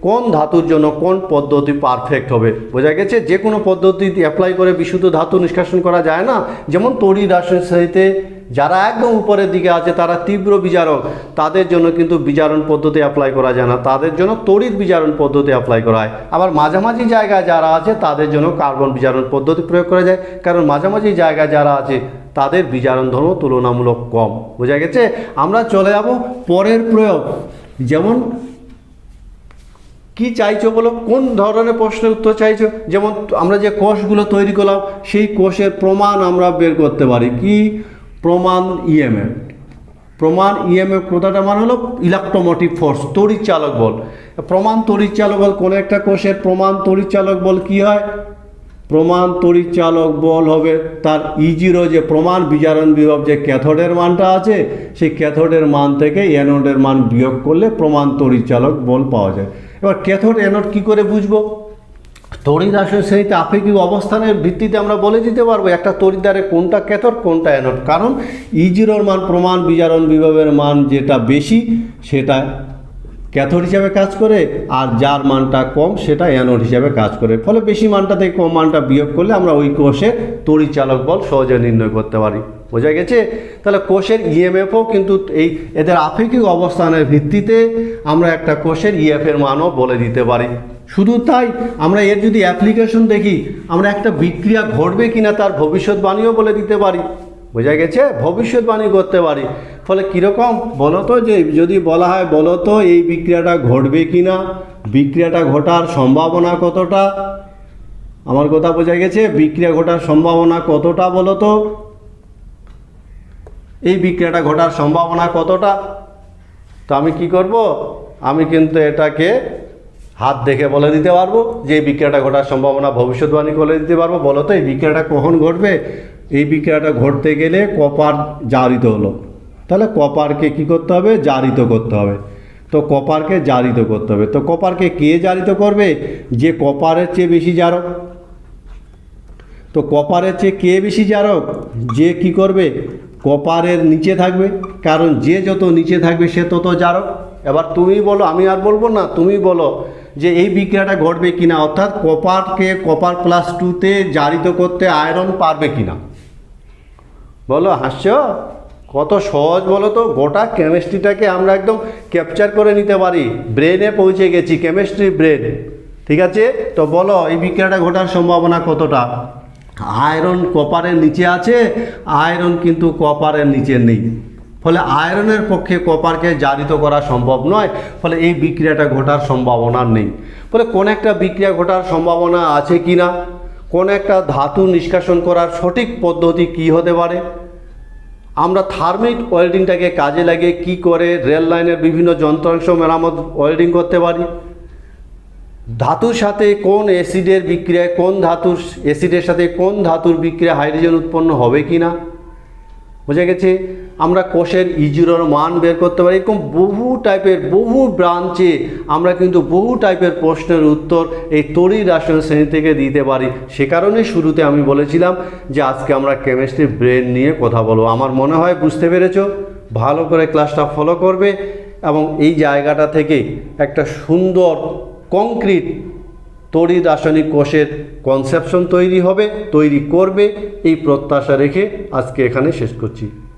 কোন ধাতুর জন্য কোন পদ্ধতি পারফেক্ট হবে। বোঝা গেছে? যে কোনো পদ্ধতি অ্যাপ্লাই করে বিশুদ্ধ ধাতু নিষ্কাশন করা যায় না। যেমন তড়িৎ রাসায়নিক শ্রেণীতে যারা একদম উপরের দিকে আছে তারা তীব্র বিজারক, তাদের জন্য কিন্তু বিজারণ পদ্ধতি অ্যাপ্লাই করা যায় না, তাদের জন্য তড়িৎ বিজারণ পদ্ধতি অ্যাপ্লাই করা হয়। আবার মাঝামাঝি জায়গায় যারা আছে তাদের জন্য কার্বন বিজারণ পদ্ধতি প্রয়োগ করা যায়, কারণ মাঝামাঝি জায়গায় যারা আছে তাদের বিজারণ ধর্ম তুলনামূলক কম। বোঝা গেছে? আমরা চলে যাব পরের প্রয়োগ। যেমন কি চাইছো বলো, কোন ধরনের প্রশ্নের উত্তর চাইছো? যেমন আমরা যে কোষগুলো তৈরি করলাম সেই কোষের প্রমাণ আমরা বের করতে পারি। কি প্রমাণ? ইএমএফ। প্রমাণ ইএমএফ কথাটা মানে হলো ইলেকট্রোমোটিভ ফোর্স, তড়িৎ চালক বল। প্রমাণ তড়িৎ চালক বল কোন একটা কোষের প্রমাণ তড়িৎ চালক বল কি হয়? প্রমাণ তড়িৎ চালক বল হবে তার E0, যে প্রমাণ বিজারণ বিভব, যে ক্যাথোডের মানটা আছে, সেই ক্যাথোডের মান থেকে অ্যানোডের মান বিয়োগ করলে প্রমাণ তড়িৎ চালক বল পাওয়া যায়। এবার ক্যাথোড অ্যানোড কী করে বুঝবো? তড়িৎ রাসায়নিক শ্রেণীতে আপেক্ষিক অবস্থানের ভিত্তিতে আমরা বলে দিতে পারবো একটা তড়িৎদ্বারে কোনটা ক্যাথোড কোনটা অ্যানোড, কারণ E0 মান প্রমাণ বিজারণ বিভবের মান যেটা বেশি সেটা ক্যাথোড হিসাবে কাজ করে, আর যার মানটা কম সেটা অ্যানোড হিসাবে কাজ করে। ফলে বেশি মানটা থেকে কম মানটা বিয়োগ করলে আমরা ওই কোষের তড়িৎ চালক বল সহজে নির্ণয় করতে পারি। বোঝা গেছে? তাহলে কোষের ইএমএফও কিন্তু এই এদের আপেক্ষিক অবস্থানের ভিত্তিতে আমরা একটা কোষের ইএফের মানও বলে দিতে পারি। শুধু তাই, আমরা এর যদি অ্যাপ্লিকেশন দেখি, আমরা একটা বিক্রিয়া ঘটবে কিনা তার ভবিষ্যৎবাণীও বলে দিতে পারি। বোঝা গেছে? ভবিষ্যৎবাণী করতে পারি। ফলে কীরকম বলো তো, যে যদি বলা হয় বলো তো এই বিক্রিয়াটা ঘটবে কিনা, বিক্রিয়াটা ঘটার সম্ভাবনা কতটা? আমার কথা বোঝা গেছে? বিক্রিয়া ঘটার সম্ভাবনা কতটা বলো তো? এই বিক্রিয়াটা ঘটার সম্ভাবনা কতটা? তো আমি কি করব? আমি কিন্তু এটাকে হাত দেখে বলে দিতে পারবো যে এই বিক্রিয়াটা ঘটার সম্ভাবনা, ভবিষ্যৎবাণী বলে দিতে পারবো। বলো তো এই বিক্রিয়াটা কখন ঘটবে? এই বিক্রিয়াটা ঘটতে গেলে কপার জারিত হলো, তাহলে কপারকে কি করতে হবে? জারিত করতে হবে। তো কপারকে জারিত করতে হবে। তো কপারকে কে জারিত করবে? যে কপারের চেয়ে বেশি জারক। তো কপারের চেয়ে কে বেশি জারক? যে কি করবে? কপারের নিচে থাকবে, কারণ যে যত নিচে থাকবে সে তত জারক। এবার তুমি বলো, আমি আর বলবো না, তুমি বলো যে এই বিক্রিয়াটা ঘটবে কিনা, অর্থাৎ কপারকে কপার প্লাস 2-তে জারিত করতে আয়রন পারবে কিনা। বলো, হাসছো? কত সহজ বলো তো। গোটা কেমিস্ট্রিটাকে আমরা একদম ক্যাপচার করে নিতে পারি, ব্রেনে পৌঁছে গেছি, কেমিস্ট্রি ব্রেন। ঠিক আছে, তো বলো এই বিক্রিয়াটা ঘটার সম্ভাবনা কতটা? আয়রন কপারের নিচে আছে, আয়রন কিন্তু কপারের নিচে নেই, ফলে আয়রনের পক্ষে কপারকে জারিত করা সম্ভব নয়, ফলে এই বিক্রিয়াটা ঘটার সম্ভাবনা নেই। ফলে কোন একটা বিক্রিয়া ঘটার সম্ভাবনা আছে কি না? কোন একটা ধাতু নিষ্কাশন করার সঠিক পদ্ধতি কি হতে পারে? আমরা থার্মিক ওয়েল্ডিংটাকে কাজে লাগিয়ে কি করে রেল লাইনের বিভিন্ন যন্ত্রাংশ মেরামত ওয়েল্ডিং করতে পারি? ধাতুর সাথে কোন অ্যাসিডের বিক্রিয়ায় কোন ধাতুর অ্যাসিডের সাথে কোন ধাতুর বিক্রিয়া হাইড্রোজেন উৎপন্ন হবে কি না? বুঝে গেছে? আমরা কোষের ইজিরোর মান বের করতে পারি। এরকম বহু টাইপের, বহু ব্রাঞ্চে আমরা কিন্তু বহু টাইপের প্রশ্নের উত্তর এই তড়িৎ রসায়ন শ্রেণী থেকে দিতে পারি। সে কারণে শুরুতে আমি বলেছিলাম যে আজকে আমরা কেমিস্ট্রি ব্রেন নিয়ে কথা বলবো। আমার মনে হয় বুঝতে পেরেছো। ভালো করে ক্লাসটা ফলো করবে এবং এই জায়গাটা থেকে একটা সুন্দর কংক্রিট তড়িৎ রাসায়নিক কোষের কনসেপশন তৈরি হবে, তৈরি করবে, এই প্রত্যাশা রেখে আজকে এখানে শেষ করছি।